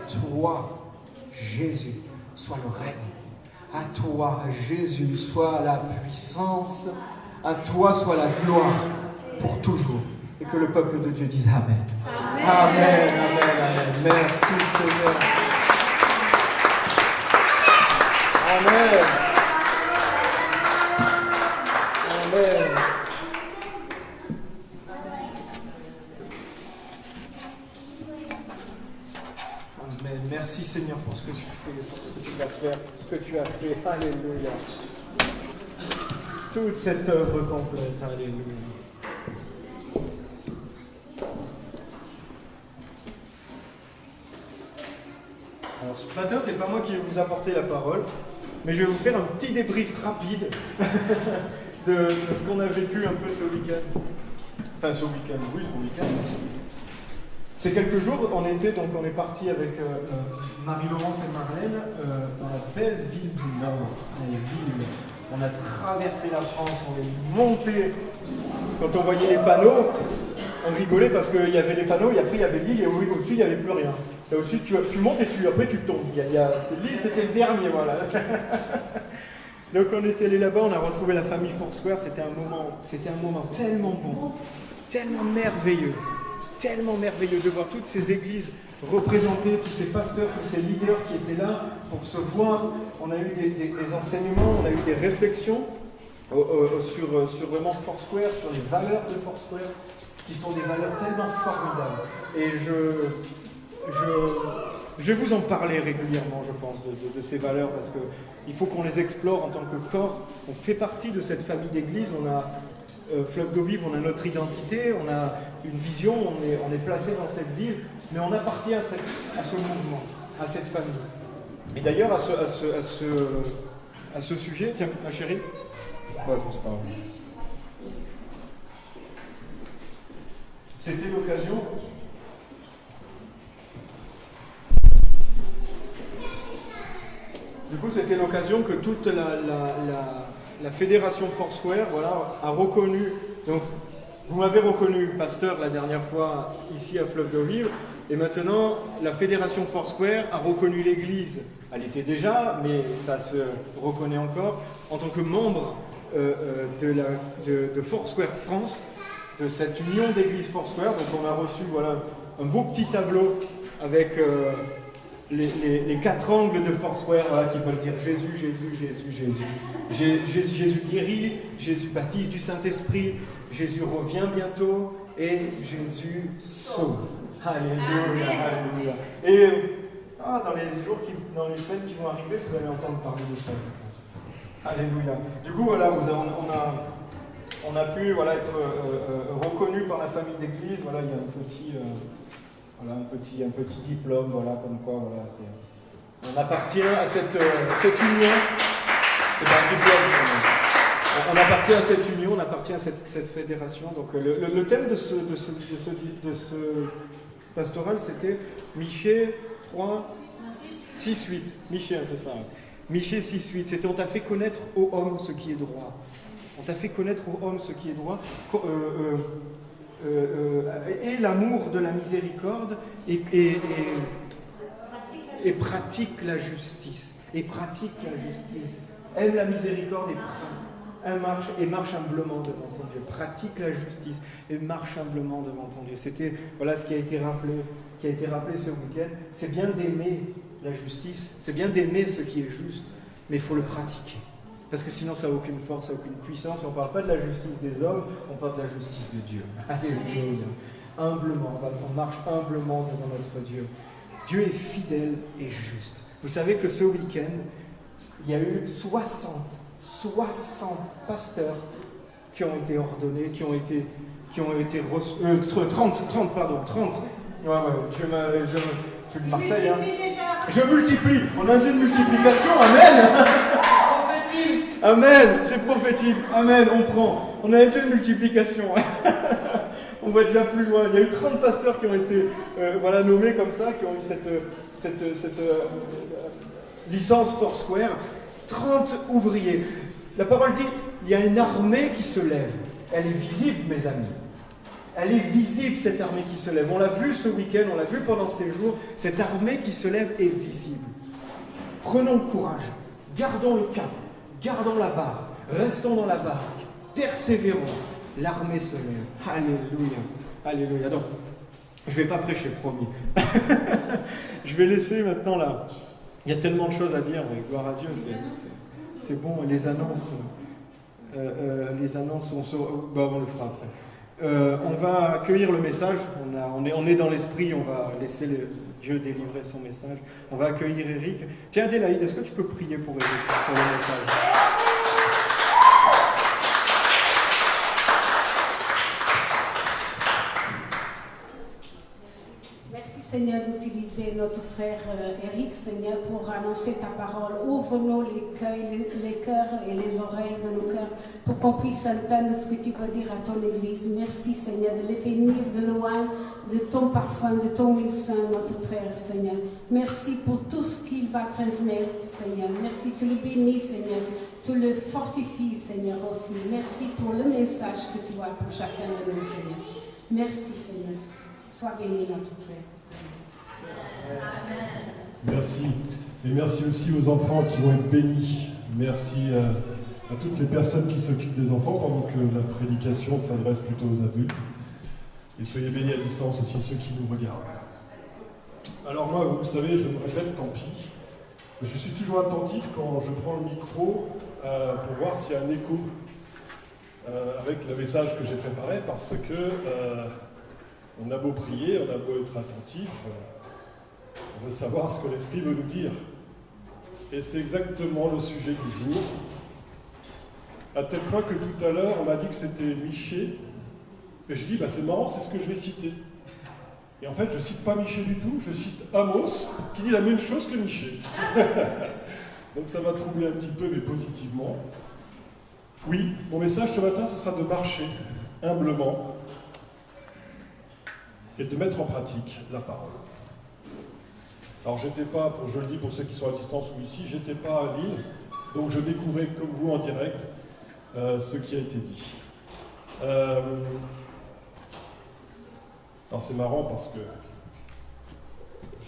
S1: toi, Jésus, soit le règne. À toi, Jésus, soit la puissance. À toi soit la gloire pour toujours. Et que le peuple de Dieu dise Amen. Amen, amen, amen, amen. Merci Seigneur. Amen. Amen. Amen. Merci Seigneur pour ce que tu fais, pour ce que tu vas faire, pour ce que tu as fait. Alléluia. Toute cette œuvre complète. Alléluia. Alors ce matin, c'est pas moi qui vais vous apporter la parole, mais je vais vous faire un petit débrief rapide de ce qu'on a vécu un peu ce week-end. Enfin ce week-end, oui, ce week-end. Ces quelques jours, on est parti avec Marie-Laurence et Marlène dans la belle ville du Nord. On a traversé la France, on est monté. Quand on voyait les panneaux, on rigolait parce qu'il y avait les panneaux, et après il y avait l'île, et au-dessus il n'y avait plus rien. Et au-dessus tu montes et après tu tombes. L'île c'était le dernier, voilà. Donc on est allé là-bas, on a retrouvé la famille Foursquare, c'était un moment tellement bon, tellement merveilleux de voir toutes ces églises représentées, tous ces pasteurs, tous ces leaders qui étaient là pour se voir. On a eu des enseignements, on a eu des réflexions sur vraiment Foursquare, sur les valeurs de Foursquare, qui sont des valeurs tellement formidables. Et je vais vous en parler régulièrement, je pense, de ces valeurs, parce qu'il faut qu'on les explore en tant que corps. On fait partie de cette famille d'églises, on a Fleuve d'eau vive, on a notre identité, on a une vision, on est placé dans cette ville, mais on appartient à ce mouvement, à cette famille. Et d'ailleurs, à ce sujet, tiens, ma chérie, ouais, c'est pas grave. C'était l'occasion. Du coup, c'était l'occasion que toute la fédération Foursquare, voilà, a reconnu. Donc, vous m'avez reconnu, pasteur, la dernière fois ici à Fleuve d'eau vive, et maintenant la fédération Foursquare a reconnu l'Église. Elle était déjà, mais ça se reconnaît encore en tant que membre de Foursquare France, de cette union d'églises Foursquare. Donc, on a reçu, voilà, un beau petit tableau avec les quatre angles de Foursquare, voilà, qui veulent dire Jésus, Jésus, Jésus, Jésus. Jésus guérit, Jésus baptise du Saint-Esprit, Jésus revient bientôt et Jésus sauve. Alléluia, alléluia. Et dans les semaines qui vont arriver, vous allez entendre parler de ça, je pense. Alléluia. Du coup, voilà, on a pu, voilà, être reconnu par la famille d'église. Voilà, il y a un petit diplôme, voilà, comme quoi, voilà, on appartient à cette union. C'est pas un diplôme. On appartient à cette union, on appartient à cette fédération. Donc le thème de ce pastoral, c'était Michée 3, 6, 8. Michée, c'est ça. Michée 6, 8. C'était on t'a fait connaître aux hommes ce qui est droit. On t'a fait connaître aux hommes ce qui est droit. Et l'amour de la miséricorde et pratique la justice. Et pratique la justice. Aime la miséricorde et marche humblement devant ton Dieu. Pratique la justice et marche humblement devant ton Dieu. C'était, voilà, ce qui a été rappelé ce week-end. C'est bien d'aimer la justice, c'est bien d'aimer ce qui est juste, mais il faut le pratiquer. Parce que sinon, ça n'a aucune force, ça n'a aucune puissance. On ne parle pas de la justice des hommes, on parle de la justice de Dieu. Alléluia. Humblement, on marche humblement devant notre Dieu. Dieu est fidèle et juste. Vous savez que ce week-end, il y a eu 60 pasteurs qui ont été ordonnés, qui ont été reçus. 30. Ouais, je suis de Marseille. Hein. Je multiplie. On a un Dieu de multiplication. Amen. Amen. C'est prophétique. Amen. On prend. On a un Dieu de multiplication. On va déjà plus loin. Il y a eu 30 pasteurs qui ont été nommés comme ça, qui ont eu cette licence Foursquare. 30 ouvriers. La parole dit, il y a une armée qui se lève. Elle est visible, mes amis. Elle est visible, cette armée qui se lève. On l'a vu ce week-end, on l'a vu pendant ces jours. Cette armée qui se lève est visible. Prenons le courage, gardons le cap, gardons la barre, restons dans la barque, persévérons. L'armée se lève. Alléluia. Alléluia. Donc, je ne vais pas prêcher, promis. Je vais laisser maintenant là. Il y a tellement de choses à dire, mais gloire à Dieu, c'est bon. Les annonces, on le fera après. On va accueillir le message. On est dans l'esprit, on va laisser Dieu délivrer son message. On va accueillir Eric. Tiens, Adélaïde, est-ce que tu peux prier pour Eric, pour le message?
S5: Seigneur, d'utiliser notre frère Eric, Seigneur, pour annoncer ta parole. Ouvre-nous les cœurs et les oreilles de nos cœurs pour qu'on puisse entendre ce que tu veux dire à ton Église. Merci, Seigneur, de les bénir de loin, de ton parfum, de ton huile saint, notre frère, Seigneur. Merci pour tout ce qu'il va transmettre, Seigneur. Merci, tu le bénis, Seigneur. Tu le fortifies, Seigneur, aussi. Merci pour le message que tu as pour chacun de nous, Seigneur. Merci, Seigneur. Sois béni, notre frère.
S6: Merci. Et merci aussi aux enfants qui vont être bénis. Merci à toutes les personnes qui s'occupent des enfants pendant que la prédication s'adresse plutôt aux adultes. Et soyez bénis à distance aussi ceux qui nous regardent. Alors moi, vous le savez, je me répète, tant pis. Mais je suis toujours attentif quand je prends le micro pour voir s'il y a un écho avec le message que j'ai préparé, parce que on a beau prier, on a beau être attentif, on veut savoir ce que l'Esprit veut nous dire. Et c'est exactement le sujet désigné. À tel point que tout à l'heure, on m'a dit que c'était Michée. Et je dis, c'est marrant, c'est ce que je vais citer. Et en fait, je ne cite pas Michée du tout, je cite Amos, qui dit la même chose que Michée. Donc ça va troubler un petit peu, mais positivement. Oui, mon message ce matin, ce sera de marcher humblement et de mettre en pratique la parole. Alors j'étais pas, je le dis pour ceux qui sont à distance ou ici, j'étais pas à Lille, donc je découvrais comme vous en direct ce qui a été dit. Alors c'est marrant parce que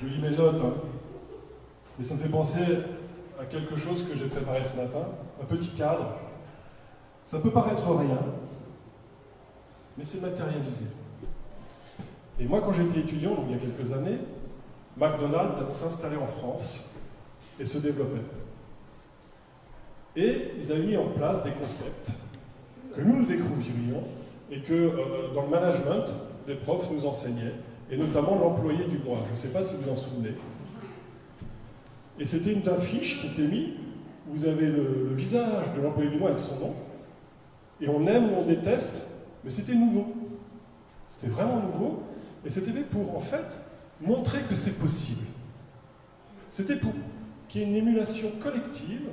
S6: je lis mes notes, mais ça me fait penser à quelque chose que j'ai préparé ce matin, un petit cadre. Ça peut paraître rien, mais c'est matérialisé. Et moi, quand j'étais étudiant, donc il y a quelques années, McDonald's s'installait en France et se développait. Et ils avaient mis en place des concepts que nous découvrions et que dans le management, les profs nous enseignaient, et notamment l'employé du mois. Je ne sais pas si vous en souvenez. Et c'était une affiche qui était mise, où vous avez le visage de l'employé du mois avec son nom, et on aime ou on déteste, mais c'était nouveau. C'était vraiment nouveau. Et c'était fait pour, en fait, montrer que c'est possible. C'était pour qu'il y ait une émulation collective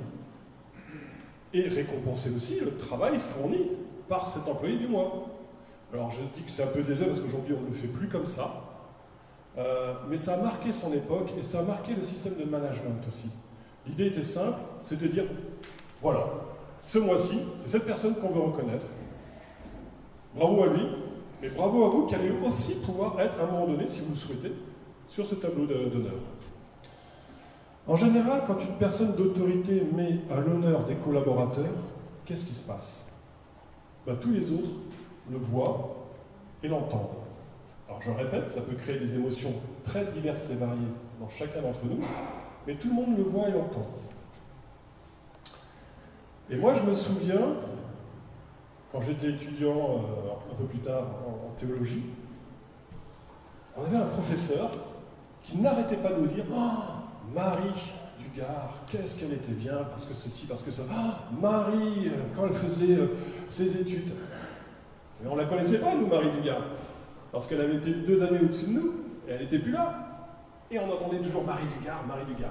S6: et récompenser aussi le travail fourni par cet employé du mois. Alors je dis que c'est un peu désuet parce qu'aujourd'hui on ne le fait plus comme ça, mais ça a marqué son époque et ça a marqué le système de management aussi. L'idée était simple, c'était de dire, voilà, ce mois-ci, c'est cette personne qu'on veut reconnaître. Bravo à lui. Mais bravo à vous qui allez aussi pouvoir être à un moment donné, si vous le souhaitez, sur ce tableau d'honneur. En général, quand une personne d'autorité met à l'honneur des collaborateurs, qu'est-ce qui se passe? Tous les autres le voient et l'entendent. Alors je répète, ça peut créer des émotions très diverses et variées dans chacun d'entre nous, mais tout le monde le voit et l'entend. Et moi je me souviens, quand j'étais étudiant un peu plus tard en théologie, on avait un professeur qui n'arrêtait pas de nous dire « Oh, Marie Dugard, qu'est-ce qu'elle était bien, parce que ceci, parce que ça. Ah, Marie, quand elle faisait ses études. » Mais on ne la connaissait pas, nous, Marie Dugard, parce qu'elle avait été 2 années au-dessus de nous, et elle n'était plus là. Et on entendait toujours Marie Dugard,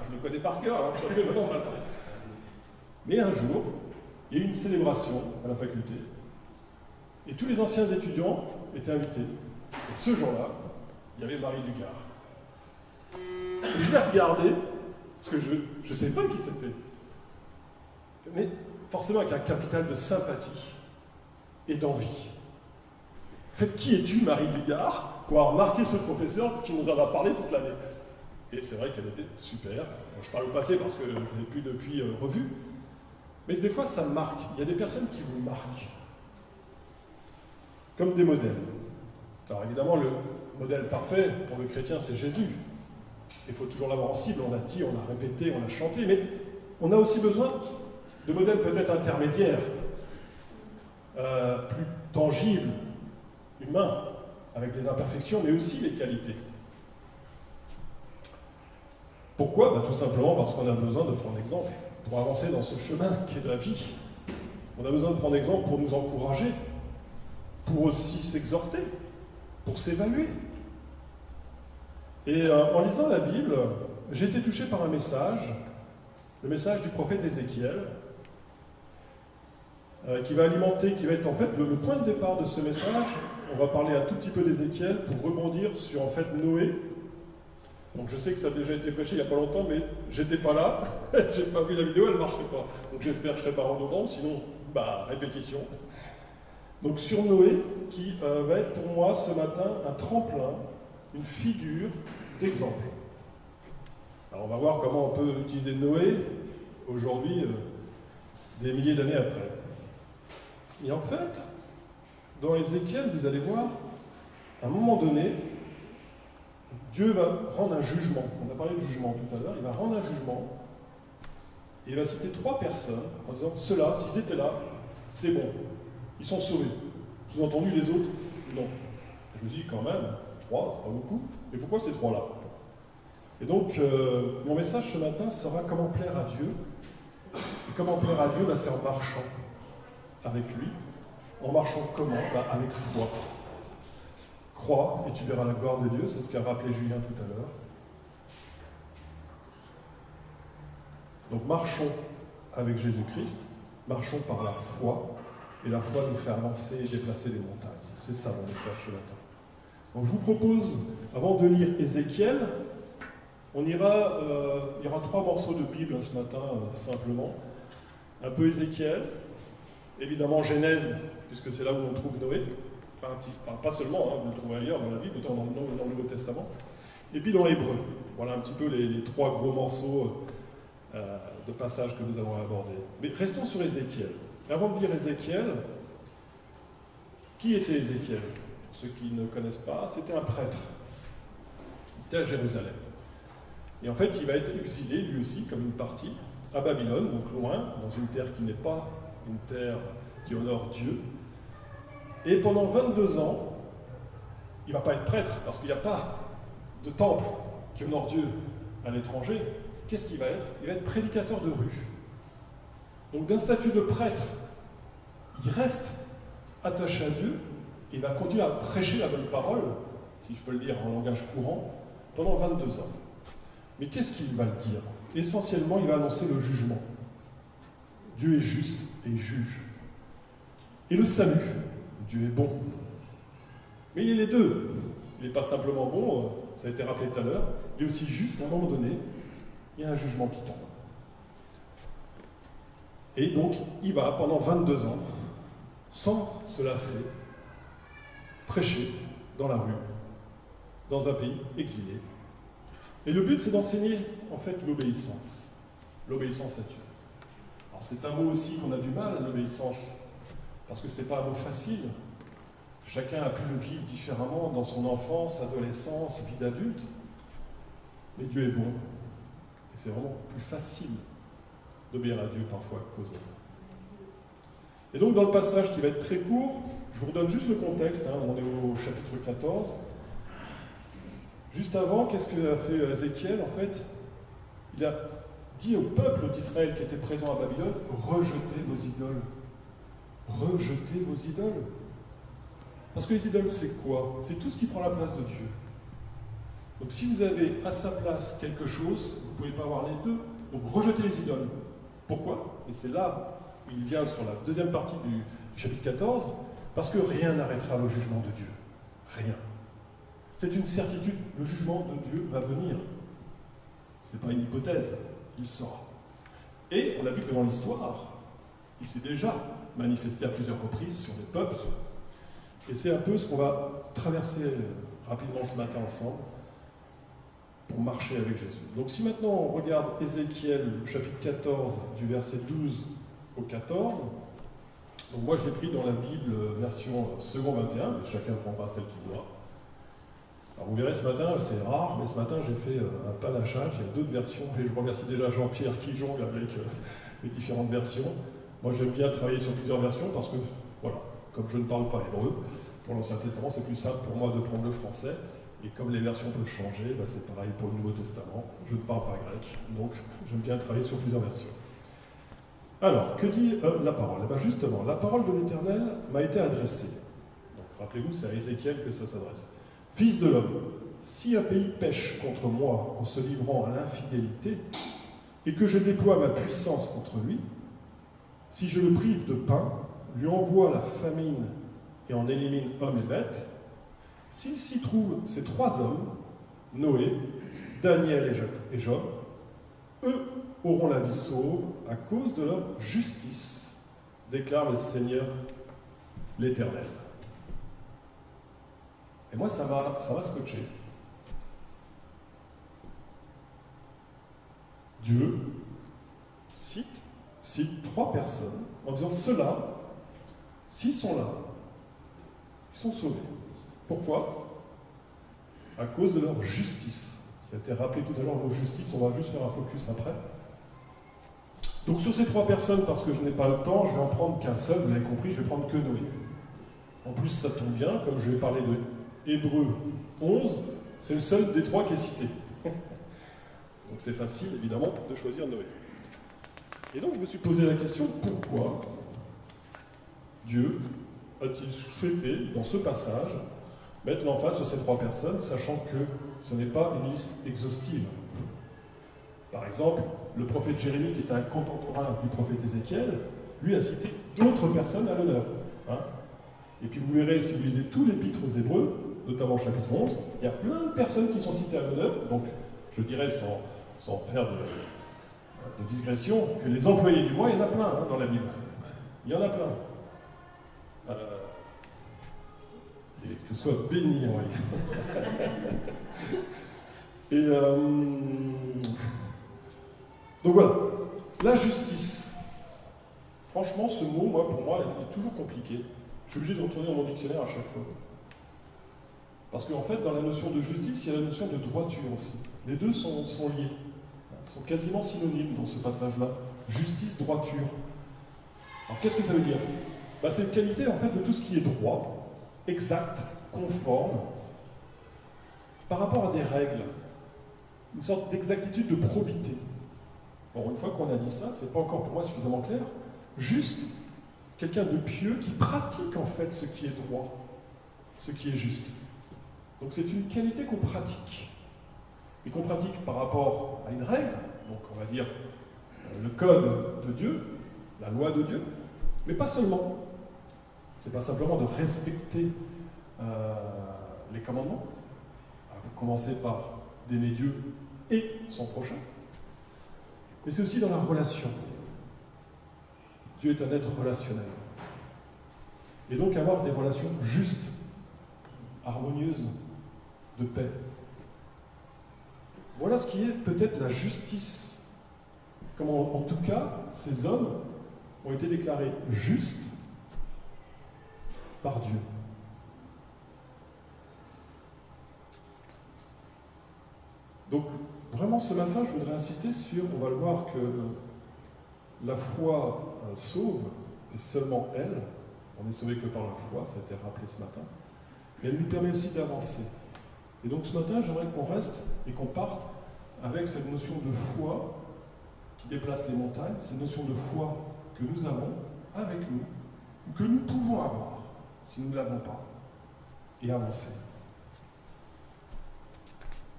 S6: je le connais par cœur, ça fait maintenant 20 ans. Mais un jour, il y a eu une célébration à la faculté, et tous les anciens étudiants étaient invités. Et ce jour-là, il y avait Marie Dugard. Et je l'ai regardé, parce que je ne sais pas qui c'était. Mais forcément avec un capital de sympathie et d'envie. En fait, qui es-tu, Marie Bigard, pour avoir remarqué ce professeur qui nous en a parlé toute l'année? Et c'est vrai qu'elle était super. Bon, je parle au passé parce que je ne l'ai plus depuis revu. Mais des fois, ça marque. Il y a des personnes qui vous marquent comme des modèles. Alors évidemment, le modèle parfait pour le chrétien, c'est Jésus. Il faut toujours l'avoir en cible, on l'a dit, on l'a répété, on l'a chanté, mais on a aussi besoin de modèles peut-être intermédiaires, plus tangibles, humains, avec les imperfections, mais aussi les qualités. Pourquoi? Tout simplement parce qu'on a besoin de prendre exemple pour avancer dans ce chemin qui est la vie. On a besoin de prendre exemple pour nous encourager, pour aussi s'exhorter, pour s'évaluer. Et en lisant la Bible, j'ai été touché par un message, le message du prophète Ézéchiel, qui va alimenter, qui va être en fait le point de départ de ce message. On va parler un tout petit peu d'Ézéchiel pour rebondir sur en fait Noé. Donc je sais que ça a déjà été prêché il n'y a pas longtemps, mais j'étais pas là, j'ai pas vu la vidéo, elle ne marchait pas. Donc j'espère que je ne serai pas redondant, sinon, répétition. Donc sur Noé, qui va être pour moi ce matin un tremplin, une figure d'exemple. Alors on va voir comment on peut utiliser Noé aujourd'hui, des milliers d'années après. Et en fait, dans Ézéchiel, vous allez voir, à un moment donné, Dieu va rendre un jugement. On a parlé de jugement tout à l'heure, il va rendre un jugement, et il va citer 3 personnes en disant, ceux-là, s'ils étaient là, c'est bon, ils sont sauvés. Sous-entendu, les autres, non. Je me dis quand même, 3, c'est pas beaucoup, mais pourquoi ces 3-là? Et donc, mon message ce matin sera comment plaire à Dieu. Et comment plaire à Dieu, c'est en marchant avec lui. En marchant comment? Avec foi. Crois et tu verras la gloire de Dieu, c'est ce qu'a rappelé Julien tout à l'heure. Donc marchons avec Jésus-Christ, marchons par la foi, et la foi nous fait avancer et déplacer les montagnes. C'est ça mon message ce matin. Donc je vous propose, avant de lire Ézéchiel, il y aura 3 morceaux de Bible ce matin, simplement. Un peu Ézéchiel, évidemment Genèse, puisque c'est là où on trouve Noé. Enfin, pas seulement, vous le trouvez ailleurs dans la Bible, autant dans le Nouveau Testament. Et puis dans Hébreu. Voilà un petit peu les 3 gros morceaux de passages que nous avons abordés. Mais restons sur Ézéchiel. Avant de lire Ézéchiel, qui était Ézéchiel? Pour ceux qui ne connaissent pas, c'était un prêtre. Il était à Jérusalem. Et en fait, il va être exilé, lui aussi, comme une partie, à Babylone, donc loin, dans une terre qui n'est pas une terre qui honore Dieu. Et pendant 22 ans, il ne va pas être prêtre, parce qu'il n'y a pas de temple qui honore Dieu à l'étranger. Qu'est-ce qu'il va être? Il va être prédicateur de rue. Donc d'un statut de prêtre, il reste attaché à Dieu, et il va continuer à prêcher la bonne parole, si je peux le dire en langage courant, pendant 22 ans. Mais qu'est-ce qu'il va le dire? Essentiellement, il va annoncer le jugement. Dieu est juste et juge. Et le salut. Dieu est bon. Mais il est les deux. Il n'est pas simplement bon, ça a été rappelé tout à l'heure, il est aussi juste, à un moment donné, il y a un jugement qui tombe. Et donc, il va, pendant 22 ans, sans se lasser, prêcher dans la rue, dans un pays exilé. Et le but, c'est d'enseigner, en fait, l'obéissance. L'obéissance à Dieu. Alors, c'est un mot aussi qu'on a du mal, l'obéissance, parce que ce n'est pas un mot facile. Chacun a pu le vivre différemment dans son enfance, adolescence, vie d'adulte. Mais Dieu est bon. Et c'est vraiment plus facile d'obéir à Dieu parfois qu'aux hommes. Et donc, dans le passage qui va être très court, je vous redonne juste le contexte. On est au chapitre 14. Juste avant, qu'est-ce qu'a fait Ézéchiel? En fait, il a dit au peuple d'Israël qui était présent à Babylone, rejetez vos idoles. Rejetez vos idoles. Parce que les idoles, c'est quoi? C'est tout ce qui prend la place de Dieu. Donc si vous avez à sa place quelque chose, vous ne pouvez pas avoir les deux. Donc rejetez les idoles. Pourquoi? Et c'est là où il vient sur la deuxième partie du chapitre 14, parce que rien n'arrêtera le jugement de Dieu. Rien. C'est une certitude, le jugement de Dieu va venir. Ce n'est pas une hypothèse, il sera. Et on a vu que dans l'histoire, il s'est déjà manifesté à plusieurs reprises sur des peuples, Et c'est un peu ce qu'on va traverser rapidement ce matin ensemble pour marcher avec Jésus. Donc si maintenant on regarde Ézéchiel, chapitre 14, du verset 12 au 14, donc moi je l'ai pris dans la Bible version second 21, mais chacun prendra celle qu'il doit. Alors vous verrez ce matin, c'est rare, mais ce matin j'ai fait un panachage, il y a d'autres versions, et je remercie déjà Jean-Pierre qui jongle avec les différentes versions. Moi j'aime bien travailler sur plusieurs versions parce que, voilà, comme je ne parle pas hébreu, pour l'Ancien Testament c'est plus simple pour moi de prendre le français, et comme les versions peuvent changer, bah, c'est pareil pour le Nouveau Testament, je ne parle pas grec, donc j'aime bien travailler sur plusieurs versions. Alors, que dit la parole? Eh bien justement, la parole de l'Éternel m'a été adressée. Donc rappelez-vous, c'est à Ézéchiel que ça s'adresse. Fils de l'homme, si un pays pêche contre moi en se livrant à l'infidélité, et que je déploie ma puissance contre lui, si je le prive de pain, lui envoie la famine et en élimine hommes et bêtes, s'il s'y trouve ces trois hommes, Noé, Daniel et Job, eux auront la vie sauve à cause de leur justice, déclare le Seigneur l'Éternel. Et moi, ça m'a scotché. Dieu cite trois personnes en disant ceux-là, s'ils sont là, ils sont sauvés. Pourquoi? À cause de leur justice. Ça a été rappelé tout à l'heure, le mot justice, on va juste faire un focus après. Donc sur ces trois personnes, parce que je n'ai pas le temps, je vais en prendre qu'un seul, vous l'avez compris, je vais prendre que Noé. En plus, ça tombe bien, comme je vais parler de Hébreux 11, c'est le seul des trois qui est cité. Donc c'est facile, évidemment, de choisir Noé. Et donc je me suis posé la question, pourquoi Dieu a-t-il souhaité, dans ce passage, mettre l'emphase sur ces trois personnes, sachant que ce n'est pas une liste exhaustive. Par exemple, le prophète Jérémie, qui est un contemporain du prophète Ézéchiel, lui a cité d'autres personnes à l'honneur. Hein. Et puis vous verrez, si vous lisez tous l'épître aux Hébreux, notamment au chapitre 11, il y a plein de personnes qui sont citées à l'honneur, donc je dirais sans faire de digression, que les employés du mois, il y en a plein dans la Bible. Il y en a plein. Et que ce soit béni, oui. Et donc voilà, la justice. Franchement, ce mot, pour moi, il est toujours compliqué. Je suis obligé de retourner dans mon dictionnaire à chaque fois. Parce qu'en fait, dans la notion de justice, il y a la notion de droiture aussi. Les deux sont liés, sont quasiment synonymes dans ce passage-là. Justice, droiture. Alors qu'est-ce que ça veut dire? C'est une qualité en fait de tout ce qui est droit, exact, conforme, par rapport à des règles. Une sorte d'exactitude, de probité. Bon, une fois qu'on a dit ça, c'est pas encore pour moi suffisamment clair. Juste quelqu'un de pieux qui pratique en fait ce qui est droit, ce qui est juste. Donc c'est une qualité qu'on pratique. Et qu'on pratique par rapport à une règle, donc on va dire le code de Dieu, la loi de Dieu, mais pas seulement. C'est pas simplement de respecter les commandements, à commencer par d'aimer Dieu et son prochain, mais c'est aussi dans la relation. Dieu est un être relationnel. Et donc avoir des relations justes, harmonieuses, de paix. Voilà ce qui est peut-être la justice. Comme en tout cas, ces hommes ont été déclarés justes par Dieu. Donc, vraiment ce matin, je voudrais insister sur, on va le voir que la foi sauve, et seulement elle, on n'est sauvé que par la foi, ça a été rappelé ce matin, mais elle nous permet aussi d'avancer. Et donc ce matin, j'aimerais qu'on reste et qu'on parte avec cette notion de foi qui déplace les montagnes, cette notion de foi que nous avons avec nous, ou que nous pouvons avoir, si nous ne l'avons pas, et avancer.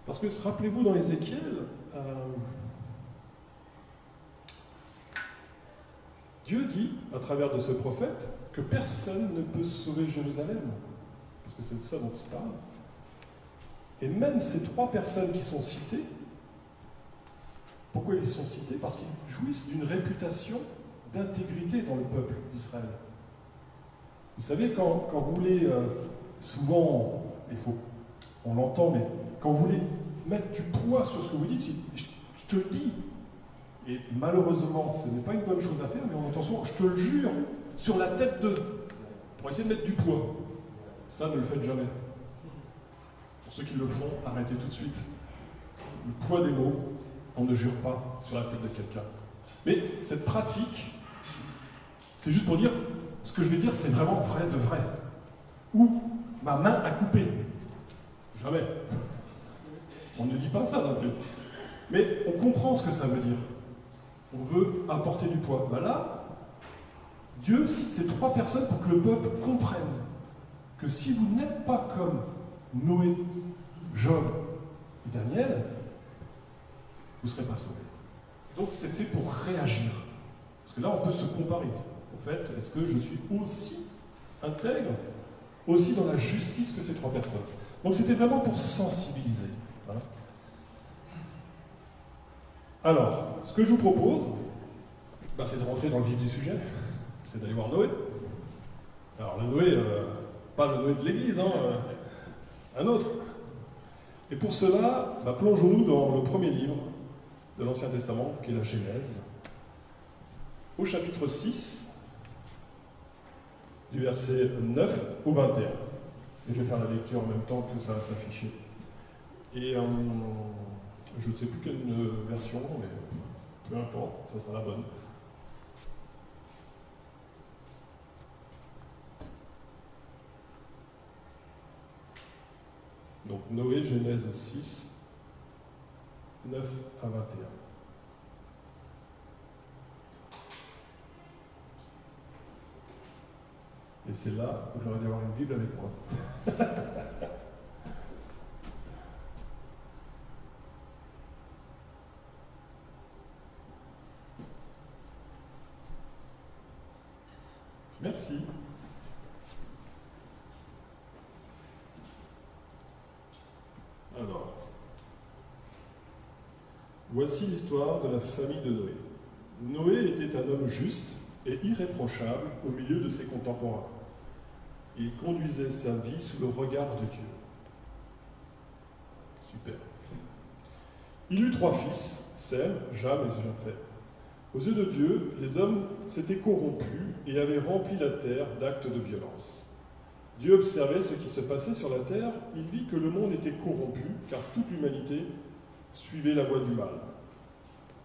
S6: Parce que, rappelez-vous, dans Ézéchiel, Dieu dit, à travers de ce prophète, que personne ne peut sauver Jérusalem, parce que c'est de ça dont il parle. Et même ces trois personnes qui sont citées, pourquoi ils sont cités? Parce qu'ils jouissent d'une réputation d'intégrité dans le peuple d'Israël. Vous savez, quand vous voulez, souvent, on l'entend, mais quand vous voulez mettre du poids sur ce que vous dites, je te le dis, et malheureusement, ce n'est pas une bonne chose à faire, mais on entend souvent, je te le jure, sur la tête de, pour essayer de mettre du poids. Ça, ne le faites jamais. Pour ceux qui le font, arrêtez tout de suite. Le poids des mots, on ne jure pas sur la tête de quelqu'un. Mais cette pratique, c'est juste pour dire, ce que je vais dire, c'est vraiment vrai de vrai. Ou ma main a coupé. Jamais. On ne dit pas ça d'un peu. Mais on comprend ce que ça veut dire. On veut apporter du poids. Ben là, Dieu cite ces 3 personnes pour que le peuple comprenne que si vous n'êtes pas comme Noé, Job et Daniel, vous ne serez pas sauvés. Donc c'est fait pour réagir. Parce que là, on peut se comparer. En fait, est-ce que je suis aussi intègre, aussi dans la justice que ces 3 personnes? Donc c'était vraiment pour sensibiliser. Voilà. Alors, ce que je vous propose, c'est de rentrer dans le vif du sujet. C'est d'aller voir Noé. Alors le Noé, pas le Noé de l'Église, un autre. Et pour cela, plongeons-nous dans le premier livre de l'Ancien Testament, qui est la Genèse, au chapitre 6, du verset 9 au 21. Et je vais faire la lecture en même temps que ça va s'afficher. Et je ne sais plus quelle version, mais peu importe, ça sera la bonne. Donc Noé, Genèse 6, 9 à 21. Et c'est là où j'aurais dû avoir une Bible avec moi. Merci. Alors, voici l'histoire de la famille de Noé. Noé était un homme juste et irréprochable au milieu de ses contemporains. Il conduisait sa vie sous le regard de Dieu. Super. Il eut 3 fils, Sem, Jam et Japheth. Aux yeux de Dieu, les hommes s'étaient corrompus et avaient rempli la terre d'actes de violence. Dieu observait ce qui se passait sur la terre, il vit que le monde était corrompu, car toute l'humanité suivait la voie du mal.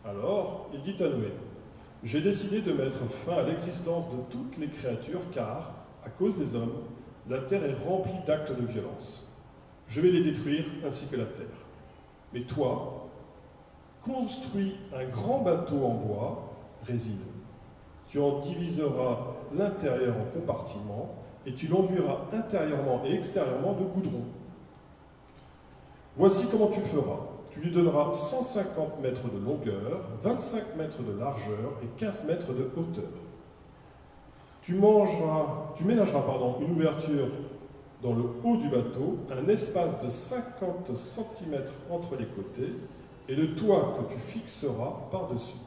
S6: Alors, il dit à Noé, « J'ai décidé de mettre fin à l'existence de toutes les créatures, car, à cause des hommes, la terre est remplie d'actes de violence. Je vais les détruire ainsi que la terre. Mais toi, construis un grand bateau en bois, résine. Tu en diviseras l'intérieur en compartiments, et tu l'enduiras intérieurement et extérieurement de goudron. Voici comment tu feras. Tu lui donneras 150 mètres de longueur, 25 mètres de largeur et 15 mètres de hauteur. Tu ménageras une ouverture dans le haut du bateau, un espace de 50 cm entre les côtés, et le toit que tu fixeras par-dessus.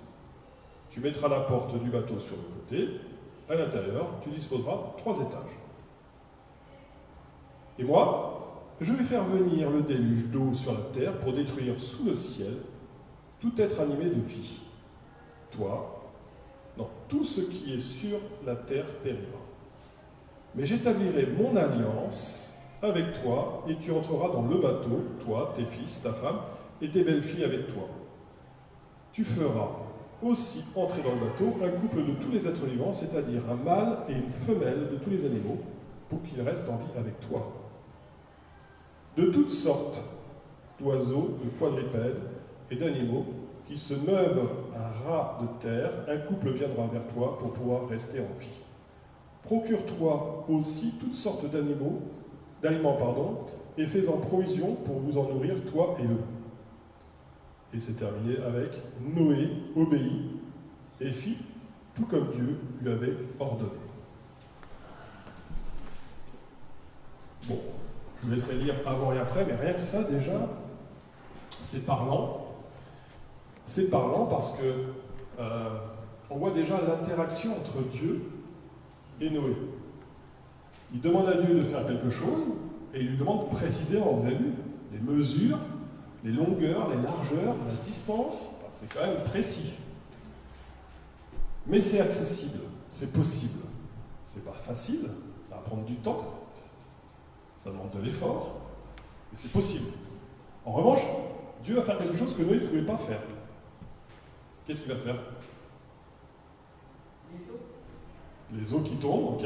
S6: Tu mettras la porte du bateau sur le côté. À l'intérieur, tu disposeras 3 étages. Et moi, je vais faire venir le déluge d'eau sur la terre pour détruire sous le ciel tout être animé de vie. Toi, non, tout ce qui est sur la terre périra. Mais j'établirai mon alliance avec toi et tu entreras dans le bateau, toi, tes fils, ta femme et tes belles-filles avec toi. Tu feras aussi entrer dans le bateau un couple de tous les êtres vivants, c'est-à-dire un mâle et une femelle de tous les animaux, pour qu'ils restent en vie avec toi. De toutes sortes d'oiseaux, de quadrupèdes et d'animaux qui se meuvent à ras de terre, un couple viendra vers toi pour pouvoir rester en vie. Procure-toi aussi toutes sortes d'aliments, et fais-en provision pour vous en nourrir, toi et eux. Et c'est terminé avec Noé obéit et fit tout comme Dieu lui avait ordonné. Bon, je vous laisserai lire avant et après, mais rien que ça déjà, c'est parlant. C'est parlant parce que on voit déjà l'interaction entre Dieu et Noé. Il demande à Dieu de faire quelque chose, et il lui demande précisément, vous avez vu, les mesures, les longueurs, les largeurs, la distance, enfin, c'est quand même précis. Mais c'est accessible, c'est possible. C'est pas facile, ça va prendre du temps, ça demande de l'effort, mais c'est possible. En revanche, Dieu va faire quelque chose que Noé ne pouvait pas faire. Qu'est-ce qu'il va faire? Les eaux qui tombent, ok.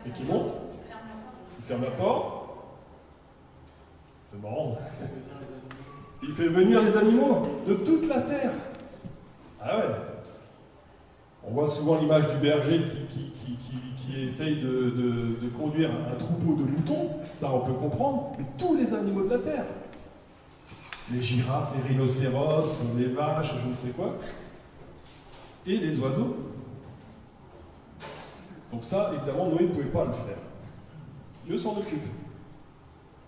S6: Et qui montent. Il ferme la porte. C'est marrant. Il fait venir les animaux de toute la terre. Ah ouais. On voit souvent l'image du berger qui essaye de conduire un troupeau de moutons. Ça, on peut comprendre. Mais tous les animaux de la terre. Les girafes, les rhinocéros, les vaches, je ne sais quoi. Et les oiseaux. Donc ça, évidemment, Noé ne pouvait pas le faire. Dieu s'en occupe.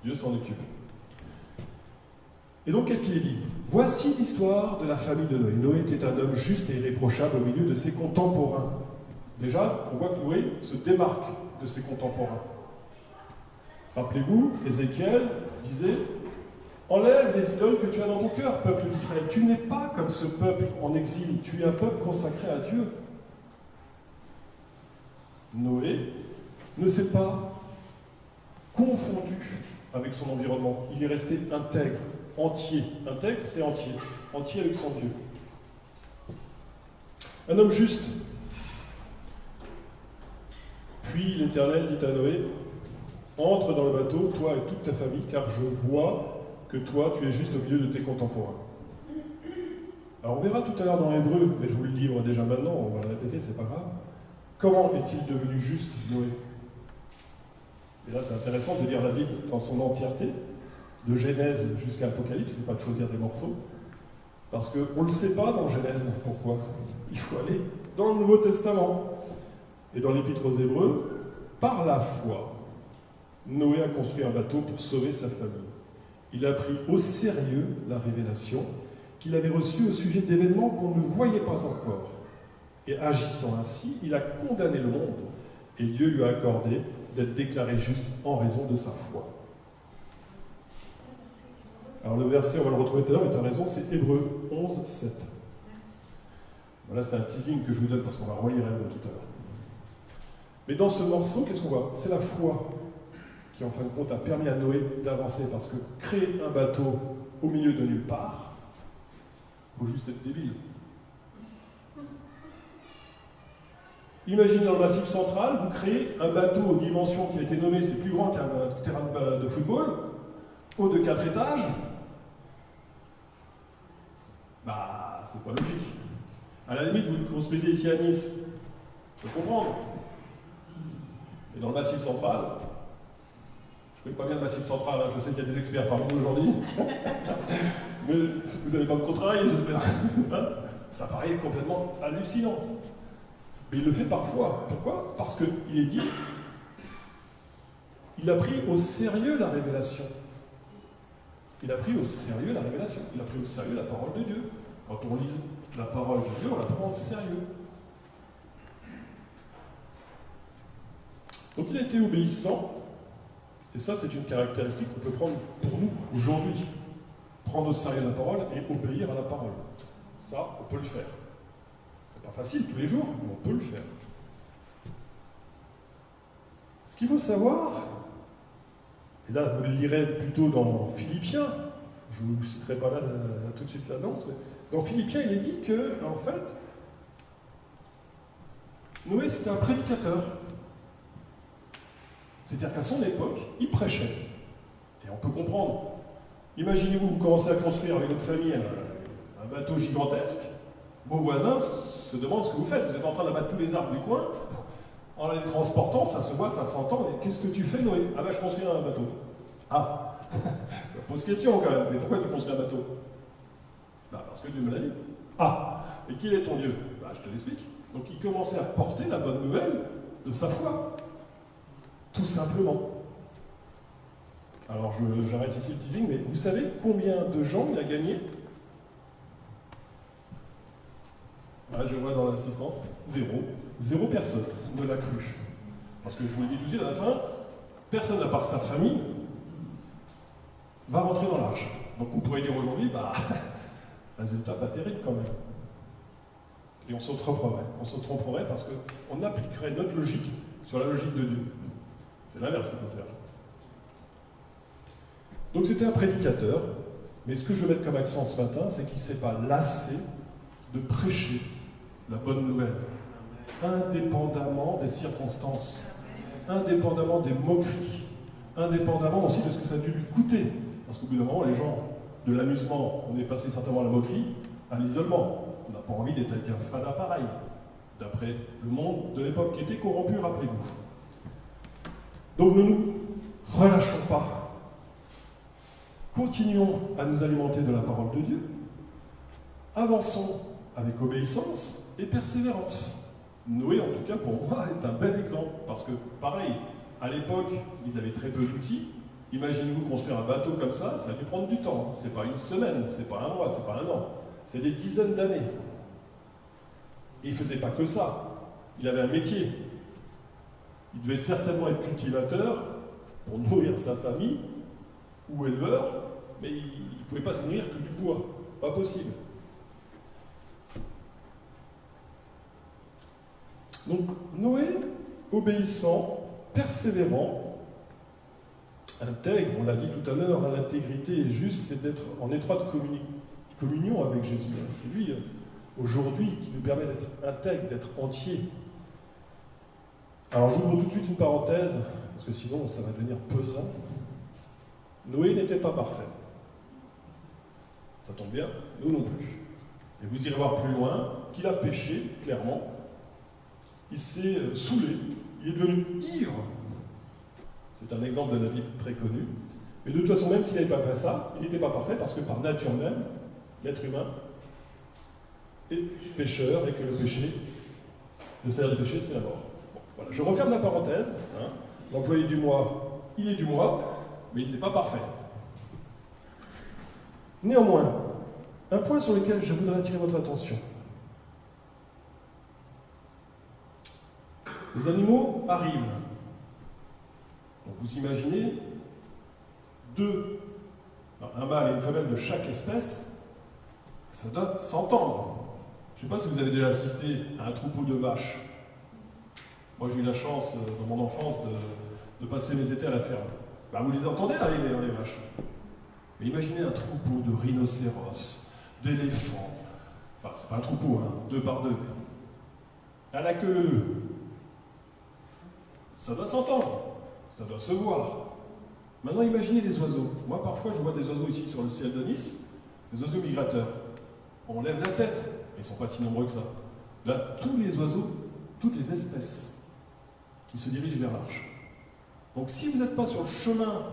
S6: Dieu s'en occupe. Et donc, qu'est-ce qu'il est dit? Voici l'histoire de la famille de Noé. Noé était un homme juste et irréprochable au milieu de ses contemporains. Déjà, on voit que Noé se démarque de ses contemporains. Rappelez-vous, Ézéchiel disait « Enlève les idoles que tu as dans ton cœur, peuple d'Israël. Tu n'es pas comme ce peuple en exil. Tu es un peuple consacré à Dieu. » Noé ne s'est pas confondu avec son environnement. Il est resté intègre, entier. Intègre, c'est entier. Entier avec son Dieu. Un homme juste. Puis l'Éternel dit à Noé, entre dans le bateau, toi et toute ta famille, car je vois que toi, tu es juste au milieu de tes contemporains. Alors on verra tout à l'heure dans Hébreu, mais je vous le livre déjà maintenant, on va le répéter, c'est pas grave. Comment est-il devenu juste, Noé? Et là, c'est intéressant de lire la Bible dans son entièreté, de Genèse jusqu'à Apocalypse, c'est pas de choisir des morceaux, parce qu'on ne le sait pas dans Genèse. Pourquoi? Il faut aller dans le Nouveau Testament. Et dans l'Épître aux Hébreux, par la foi, Noé a construit un bateau pour sauver sa famille. Il a pris au sérieux la révélation qu'il avait reçue au sujet d'événements qu'on ne voyait pas encore. Et agissant ainsi, il a condamné le monde, et Dieu lui a accordé d'être déclaré juste en raison de sa foi. Alors le verset, on va le retrouver tout à l'heure, mais tu as raison, c'est Hébreux 11, 7. Voilà, c'est un teasing que je vous donne parce qu'on va relire Hébreux tout à l'heure. Mais dans ce morceau, qu'est-ce qu'on voit? C'est la foi qui, en fin de compte, a permis à Noé d'avancer, parce que créer un bateau au milieu de nulle part, il faut juste être débile. Imaginez dans le Massif central, vous créez un bateau aux dimensions qui a été nommé, c'est plus grand qu'un terrain de football, haut de 4 étages. Bah, c'est pas logique. À la limite, vous le construisez ici à Nice, je peux comprendre. Et dans le Massif central, je connais pas bien le Massif central, hein, je sais qu'il y a des experts parmi nous aujourd'hui, mais vous n'allez pas me contrarier, j'espère. Hein, ça paraît complètement hallucinant. Mais il le fait parfois. Pourquoi? Parce qu'il est dit, il a pris au sérieux la révélation. Il a pris au sérieux la révélation. Il a pris au sérieux la parole de Dieu. Quand on lit la parole de Dieu, on la prend au sérieux. Donc il a été obéissant, et ça c'est une caractéristique qu'on peut prendre pour nous aujourd'hui. Prendre au sérieux la parole et obéir à la parole. Ça, on peut le faire. C'est pas facile tous les jours, mais on peut le faire. Ce qu'il faut savoir, et là vous le lirez plutôt dans Philippiens, je ne vous citerai pas là tout de suite l'annonce, mais dans Philippiens il est dit que, en fait, Noé c'était un prédicateur. C'est-à-dire qu'à son époque, il prêchait. Et on peut comprendre. Imaginez-vous, vous commencez à construire avec votre famille un bateau gigantesque, vos voisins se demandent ce que vous faites. Vous êtes en train d'abattre tous les arbres du coin, en les transportant, ça se voit, ça s'entend. Et qu'est-ce que tu fais, Noé? Ah ben, je construis un bateau. Ah, ça pose question quand même. Mais pourquoi tu construis un bateau? Bah, parce que Dieu me l'a dit. Ah, et qui est ton Dieu? Bah, je te l'explique. Donc il commençait à porter la bonne nouvelle de sa foi. Tout simplement. Alors, j'arrête ici le teasing, mais vous savez combien de gens il a gagné? Ah, je vois dans l'assistance, 0. 0 personne ne l'a cru. Parce que je vous l'ai dit tout de suite, à la fin, personne à part sa famille va rentrer dans l'arche. Donc on pourrait dire aujourd'hui, résultat pas terrible quand même. Et on se tromperait parce qu'on appliquerait notre logique sur la logique de Dieu. C'est l'inverse qu'il faut faire. Donc c'était un prédicateur, mais ce que je veux mettre comme accent ce matin, c'est qu'il ne s'est pas lassé de prêcher la bonne nouvelle, indépendamment des circonstances, indépendamment des moqueries, indépendamment aussi de ce que ça a dû lui coûter. Parce qu'au bout d'un moment, les gens, de l'amusement, on est passé certainement à la moquerie, à l'isolement. On n'a pas envie d'être avec un fada pareil, d'après le monde de l'époque qui était corrompu, rappelez-vous. Donc ne nous relâchons pas. Continuons à nous alimenter de la parole de Dieu. Avançons avec obéissance et persévérance. Noé, en tout cas, pour moi, est un bel exemple. Parce que, pareil, à l'époque, ils avaient très peu d'outils. Imaginez-vous construire un bateau comme ça a dû prendre du temps. C'est pas une semaine, c'est pas un mois, c'est pas un an. C'est des dizaines d'années. Et il ne faisait pas que ça. Il avait un métier. Il devait certainement être cultivateur pour nourrir sa famille, ou éleveur, mais il ne pouvait pas se nourrir que du bois. C'est pas possible. Donc, Noé, obéissant, persévérant, intègre, on l'a dit tout à l'heure, l'intégrité est juste, c'est d'être en étroite communion avec Jésus. C'est lui, aujourd'hui, qui nous permet d'être intègre, d'être entier. Alors, j'ouvre tout de suite une parenthèse, parce que sinon, ça va devenir pesant. Noé n'était pas parfait. Ça tombe bien, nous non plus. Et vous irez voir plus loin qu'il a péché, clairement. Il s'est saoulé, il est devenu ivre. C'est un exemple de la Bible très connu. Mais de toute façon, même s'il n'avait pas fait ça, il n'était pas parfait parce que par nature même, l'être humain est pécheur et que le péché, le salaire du péché, c'est la mort. Bon, voilà. Je referme la parenthèse. L'employé du mois, il est du mois, mais il n'est pas parfait. Néanmoins, un point sur lequel je voudrais attirer votre attention. Les animaux arrivent. Donc vous imaginez un mâle et une femelle de chaque espèce, ça doit s'entendre. Je ne sais pas si vous avez déjà assisté à un troupeau de vaches. Moi j'ai eu la chance, dans mon enfance, de passer mes étés à la ferme. Vous les entendez arriver, les vaches. Mais imaginez un troupeau de rhinocéros, d'éléphants. Enfin, c'est pas un troupeau, 2 par 2. À la queue. Ça doit s'entendre. Ça doit se voir. Maintenant, imaginez les oiseaux. Moi, parfois, je vois des oiseaux ici sur le ciel de Nice, des oiseaux migrateurs. On lève la tête. Ils ne sont pas si nombreux que ça. Là, tous les oiseaux, toutes les espèces qui se dirigent vers l'arche. Donc si vous n'êtes pas sur le chemin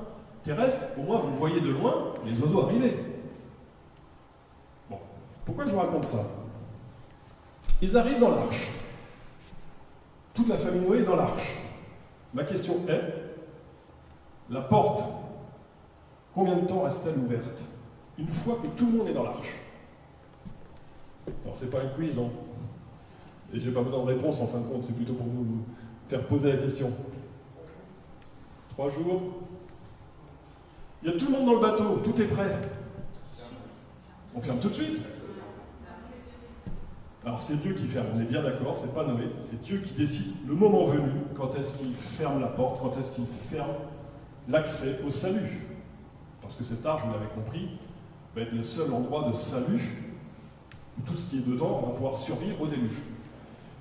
S6: terrestre, au moins vous voyez de loin les oiseaux arriver. Bon, pourquoi je vous raconte ça? Ils arrivent dans l'arche. Toute la famille Noé est dans l'arche. Ma question est, la porte, combien de temps reste-t-elle ouverte une fois que tout le monde est dans l'arche? Alors c'est pas un quiz, et je n'ai pas besoin de réponse en fin de compte, c'est plutôt pour vous faire poser la question. 3 jours. Il y a tout le monde dans le bateau, tout est prêt. On ferme tout de suite. Alors c'est Dieu qui ferme, on est bien d'accord, c'est pas Noé, c'est Dieu qui décide le moment venu, quand est-ce qu'il ferme la porte, quand est-ce qu'il ferme l'accès au salut. Parce que cette arche, vous l'avez compris, va être le seul endroit de salut où tout ce qui est dedans va pouvoir survivre au déluge.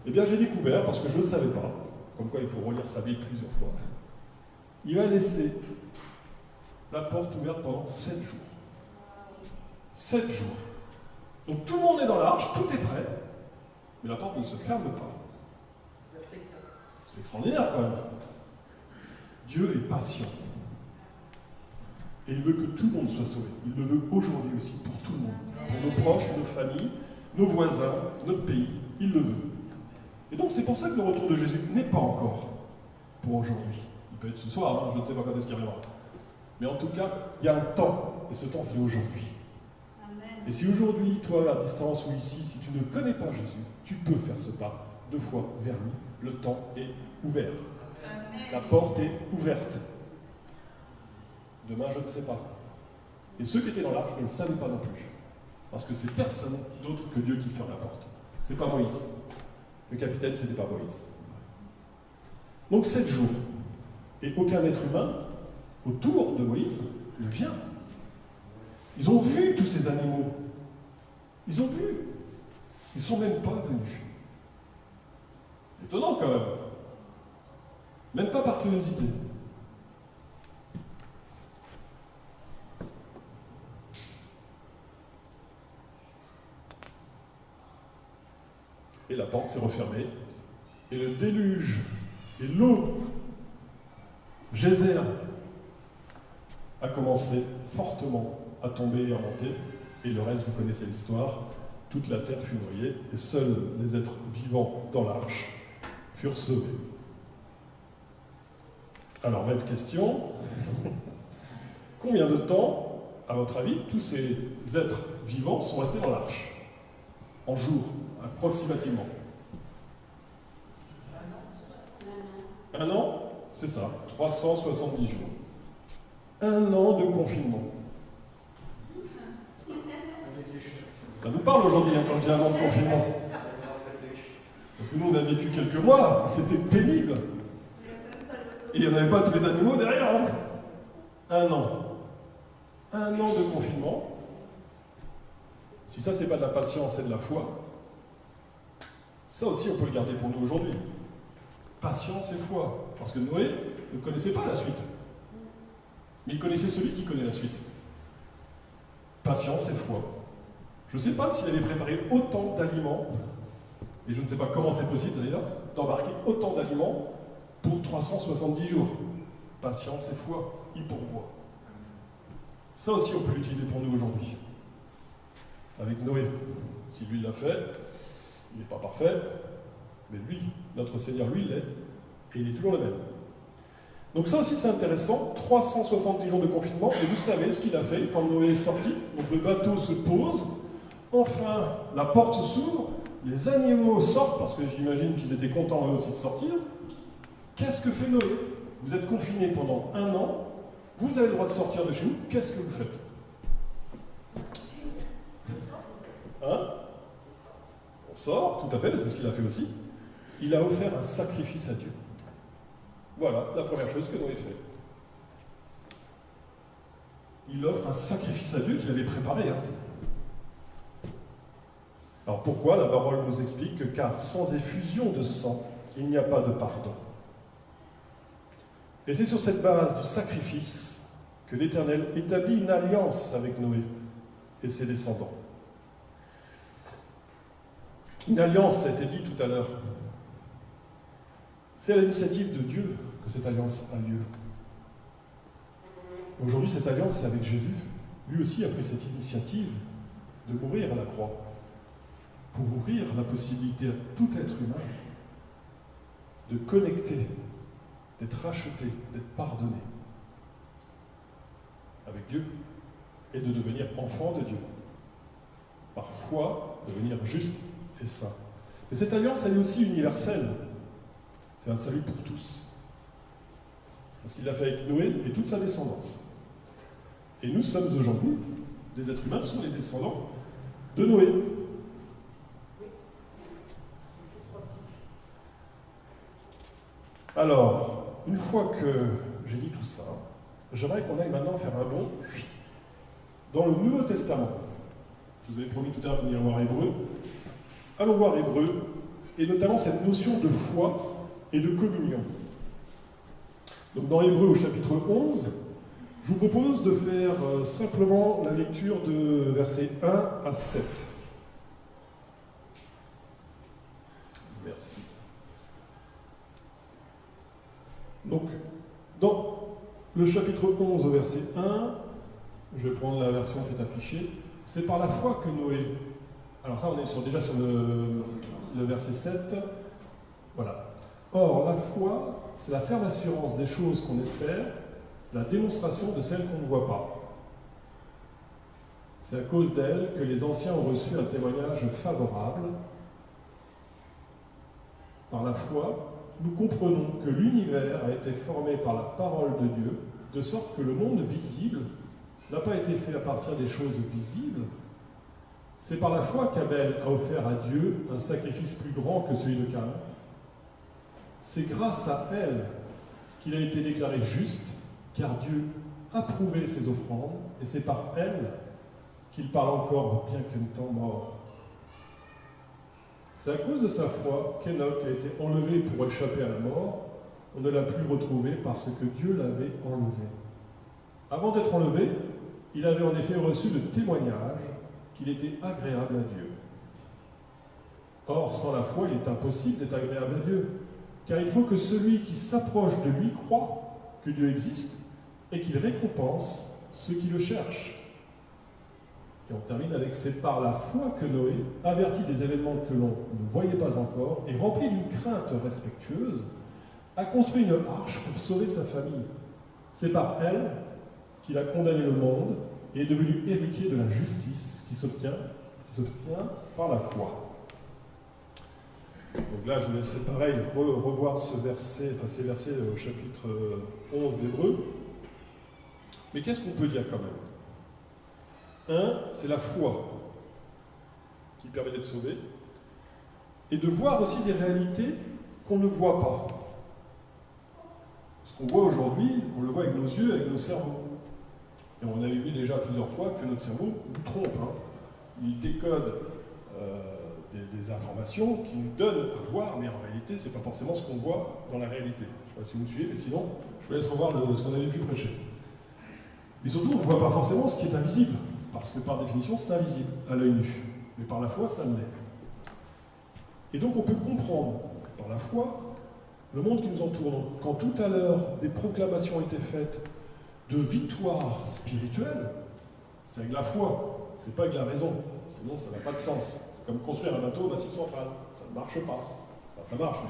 S6: Eh bien j'ai découvert, parce que je ne le savais pas, comme quoi il faut relire sa Bible plusieurs fois, il va laisser la porte ouverte pendant 7 jours. 7 jours. Donc tout le monde est dans l'arche, tout est prêt, mais la porte ne se ferme pas. C'est extraordinaire quand même. Dieu est patient. Et il veut que tout le monde soit sauvé. Il le veut aujourd'hui aussi pour tout le monde. Pour nos proches, nos familles, nos voisins, notre pays. Il le veut. Et donc c'est pour ça que le retour de Jésus n'est pas encore pour aujourd'hui. Il peut être ce soir, je ne sais pas quand est-ce qu'il reviendra. Mais en tout cas, il y a un temps, et ce temps c'est aujourd'hui. Et si aujourd'hui, toi, à distance ou ici, si tu ne connais pas Jésus, tu peux faire ce pas 2 fois vers lui. Le temps est ouvert. La porte est ouverte. Demain, je ne sais pas. Et ceux qui étaient dans l'arche ne le savaient pas non plus. Parce que c'est personne d'autre que Dieu qui ferme la porte. C'est pas Moïse. Le capitaine, c'était pas Moïse. Donc 7 jours. Et aucun être humain autour de Moïse ne vient. Ils ont vu tous ces animaux. Ils ont vu. Ils ne sont même pas venus. Étonnant quand même. Même pas par curiosité. Et la porte s'est refermée. Et le déluge et l'eau, geyser, a commencé fortement à tomber et à monter. Et le reste, vous connaissez l'histoire. Toute la terre fut noyée et seuls les êtres vivants dans l'arche furent sauvés. Alors, même question. Combien de temps, à votre avis, tous ces êtres vivants sont restés dans l'arche? En jours, approximativement. 1 an, c'est ça, 370 jours. 1 an de confinement. Ça nous parle aujourd'hui quand je dis 1 an de confinement. Parce que nous, on a vécu quelques mois, c'était pénible. Et il n'y en avait pas tous les animaux derrière. Hein. 1 an. 1 an de confinement. Si ça, c'est pas de la patience et de la foi, ça aussi, on peut le garder pour nous aujourd'hui. Patience et foi. Parce que Noé ne connaissait pas la suite. Mais il connaissait celui qui connaît la suite. Patience et foi. Je ne sais pas s'il avait préparé autant d'aliments, et je ne sais pas comment c'est possible d'ailleurs, d'embarquer autant d'aliments pour 370 jours. Patience et foi, il pourvoit. Ça aussi, on peut l'utiliser pour nous aujourd'hui. Avec Noé. Si lui l'a fait, il n'est pas parfait, mais lui, notre Seigneur, lui, il l'est, et il est toujours le même. Donc ça aussi, c'est intéressant. 370 jours de confinement, et vous savez ce qu'il a fait quand Noé est sorti. Donc le bateau se pose, enfin, la porte s'ouvre, les animaux sortent, parce que j'imagine qu'ils étaient contents eux aussi de sortir. Qu'est-ce que fait Noé? Vous êtes confinés pendant 1 an, vous avez le droit de sortir de chez vous, qu'est-ce que vous faites? Hein? On sort, tout à fait, c'est ce qu'il a fait aussi. Il a offert un sacrifice à Dieu. Voilà la première chose que Noé fait. Il offre un sacrifice à Dieu qu'il avait préparé. Hein. Alors pourquoi? La parole nous explique que car sans effusion de sang, il n'y a pas de pardon. Et c'est sur cette base du sacrifice que l'Éternel établit une alliance avec Noé et ses descendants. Une alliance, ça a été dit tout à l'heure. C'est à l'initiative de Dieu que cette alliance a lieu. Aujourd'hui, cette alliance, c'est avec Jésus. Lui aussi a pris cette initiative de mourir à la croix pour ouvrir la possibilité à tout être humain de connecter, d'être racheté, d'être pardonné avec Dieu et de devenir enfant de Dieu. Parfois, devenir juste et saint. Et cette alliance, elle est aussi universelle. C'est un salut pour tous. Parce qu'il l'a fait avec Noé et toute sa descendance. Et nous sommes aujourd'hui, des êtres humains sont les descendants de Noé. Alors, une fois que j'ai dit tout ça, j'aimerais qu'on aille maintenant faire un bond dans le Nouveau Testament. Je vous avais promis tout à l'heure de venir voir Hébreu. Allons voir Hébreu, et notamment cette notion de foi et de communion. Donc dans Hébreu au chapitre 11, je vous propose de faire simplement la lecture de versets 1 à 7. Merci. Donc, dans le chapitre 11, verset 1, je vais prendre la version qui est affichée, c'est par la foi que Noé... Alors ça, on est déjà sur le verset 7. Voilà. Or, la foi, c'est la ferme assurance des choses qu'on espère, la démonstration de celles qu'on ne voit pas. C'est à cause d'elle que les anciens ont reçu un témoignage favorable. Par la foi, nous comprenons que l'univers a été formé par la parole de Dieu, de sorte que le monde visible n'a pas été fait à partir des choses visibles. C'est par la foi qu'Abel a offert à Dieu un sacrifice plus grand que celui de Caïn. C'est grâce à elle qu'il a été déclaré juste, car Dieu approuvait ses offrandes, et c'est par elle qu'il parle encore, bien qu'étant mort. C'est à cause de sa foi qu'Enoch a été enlevé pour échapper à la mort. On ne l'a plus retrouvé parce que Dieu l'avait enlevé. Avant d'être enlevé, il avait en effet reçu le témoignage qu'il était agréable à Dieu. Or, sans la foi, il est impossible d'être agréable à Dieu, car il faut que celui qui s'approche de lui croie que Dieu existe et qu'il récompense ceux qui le cherchent. Et on termine avec « c'est par la foi que Noé, averti des événements que l'on ne voyait pas encore et rempli d'une crainte respectueuse, a construit une arche pour sauver sa famille. C'est par elle qu'il a condamné le monde et est devenu héritier de la justice qui s'obtient par la foi. » Donc là, je vous laisserai pareil revoir ces versets au chapitre 11 d'Hébreux. Mais qu'est-ce qu'on peut dire quand même? C'est la foi qui permet d'être sauvé, et de voir aussi des réalités qu'on ne voit pas. Ce qu'on voit aujourd'hui, on le voit avec nos yeux, avec nos cerveaux. Et on avait vu déjà plusieurs fois que notre cerveau nous trompe. Il décode des informations qui nous donnent à voir, mais en réalité, ce n'est pas forcément ce qu'on voit dans la réalité. Je ne sais pas si vous me suivez, mais sinon, je vous laisse revoir ce qu'on avait pu prêcher. Mais surtout, on ne voit pas forcément ce qui est invisible, parce que par définition, c'est invisible à l'œil nu. Mais par la foi, ça l'est. Et donc, on peut comprendre, par la foi, le monde qui nous entoure. Quand tout à l'heure, des proclamations ont été faites de victoire spirituelle, c'est avec la foi, c'est pas avec la raison. Sinon, ça n'a pas de sens. C'est comme construire un bateau au Massif Central. Ça ne marche pas. Enfin, ça marche, mais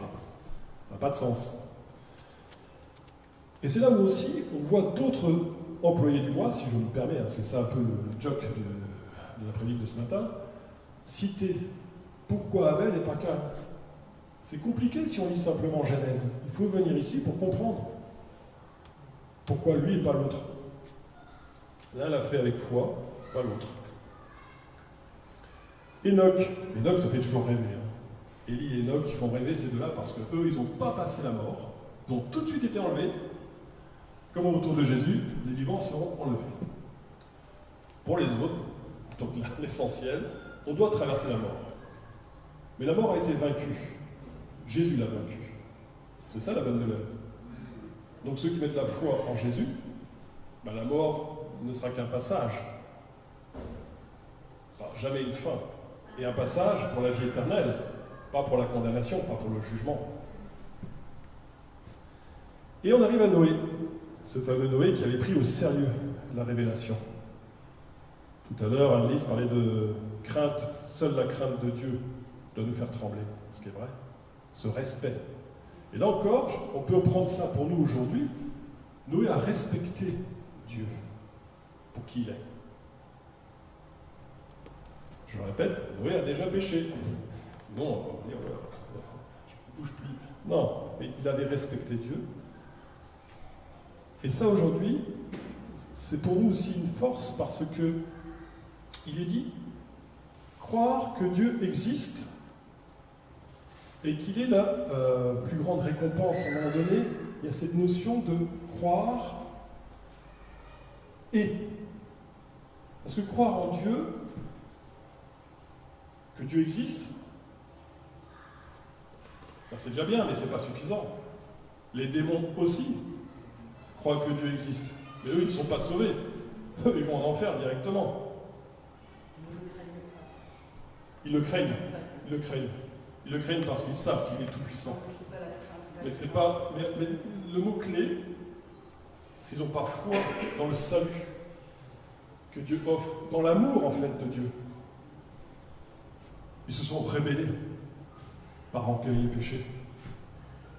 S6: ça n'a pas de sens. Et c'est là où aussi, on voit d'autres employés du mois, si je me permets, parce que c'est un peu le joke de la prédique de ce matin, citer pourquoi Abel et pas Caïn. C'est compliqué si on lit simplement Genèse. Il faut venir ici pour comprendre pourquoi lui et pas l'autre. L'un l'a fait avec foi, pas l'autre. Enoch, ça fait toujours rêver. Élie et Enoch, ils font rêver ces deux-là parce qu'eux, ils n'ont pas passé la mort. Ils ont tout de suite été enlevés. Comme au retour de Jésus, les vivants seront enlevés. Pour les autres, donc l'essentiel, on doit traverser la mort. Mais la mort a été vaincue. Jésus l'a vaincue. C'est ça la bonne nouvelle. Donc ceux qui mettent la foi en Jésus, la mort ne sera qu'un passage. Ça sera jamais une fin. Et un passage pour la vie éternelle, pas pour la condamnation, pas pour le jugement. Et on arrive à Noé, ce fameux Noé qui avait pris au sérieux la révélation. Tout à l'heure, Anne-Lise parlait de crainte. Seule la crainte de Dieu doit nous faire trembler, ce qui est vrai. Ce respect. Et là encore, on peut prendre ça pour nous aujourd'hui. Noé a respecté Dieu pour qui il est. Je le répète, Noé a déjà péché. Sinon, on va dire, je ne bouge plus. Non, mais il avait respecté Dieu. Et ça, aujourd'hui, c'est pour nous aussi une force parce que il est dit, croire que Dieu existe et qu'il est la plus grande récompense. À un moment donné, il y a cette notion de croire et. Parce que croire en Dieu, que Dieu existe, c'est déjà bien, mais c'est pas suffisant. Les démons aussi croient que Dieu existe. Mais eux, ils ne sont pas sauvés. Eux, ils vont en enfer directement. Ils le craignent. Ils le craignent. Ils le craignent parce qu'ils savent qu'il est tout-puissant. Mais c'est pas. Mais le mot-clé, c'est qu'ils n'ont pas foi dans le salut que Dieu offre, dans l'amour en fait de Dieu. Ils se sont rébellés par orgueil et péché.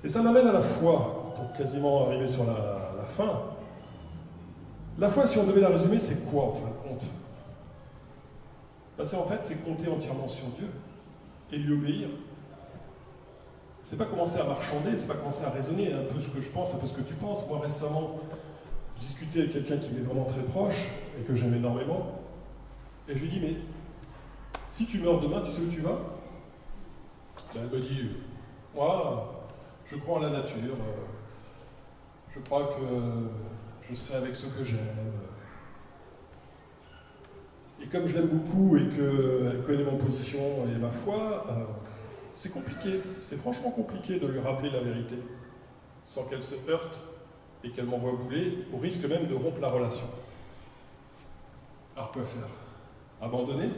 S6: Et ça m'amène à la foi, pour quasiment arriver sur la fin. La foi, si on devait la résumer, c'est quoi en fin de compte? C'est compter entièrement sur Dieu et lui obéir. c'est pas commencer à marchander, c'est pas commencer à raisonner un peu ce que je pense, un peu ce que tu penses. Moi récemment, je discutais avec quelqu'un qui m'est vraiment très proche et que j'aime énormément, et je lui dis, mais si tu meurs demain, tu sais où tu vas? Ben, elle me dit, moi, je crois en la nature, je crois que je serai avec ceux que j'aime. Et comme je l'aime beaucoup et qu'elle connaît mon position et ma foi, c'est compliqué, c'est franchement compliqué de lui rappeler la vérité, sans qu'elle se heurte et qu'elle m'envoie bouler, au risque même de rompre la relation. Alors quoi faire? Abandonner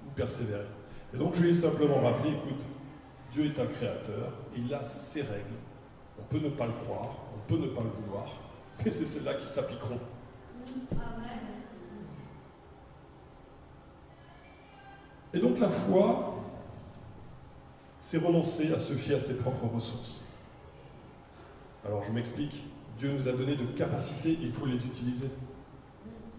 S6: ou persévérer? Et donc je lui ai simplement rappelé, écoute, Dieu est un créateur, il a ses règles. On peut ne pas le croire, on peut ne pas le vouloir, mais c'est celles-là qui s'appliqueront. Et donc la foi, c'est renoncer à se fier à ses propres ressources. Alors je m'explique, Dieu nous a donné de capacités, il faut les utiliser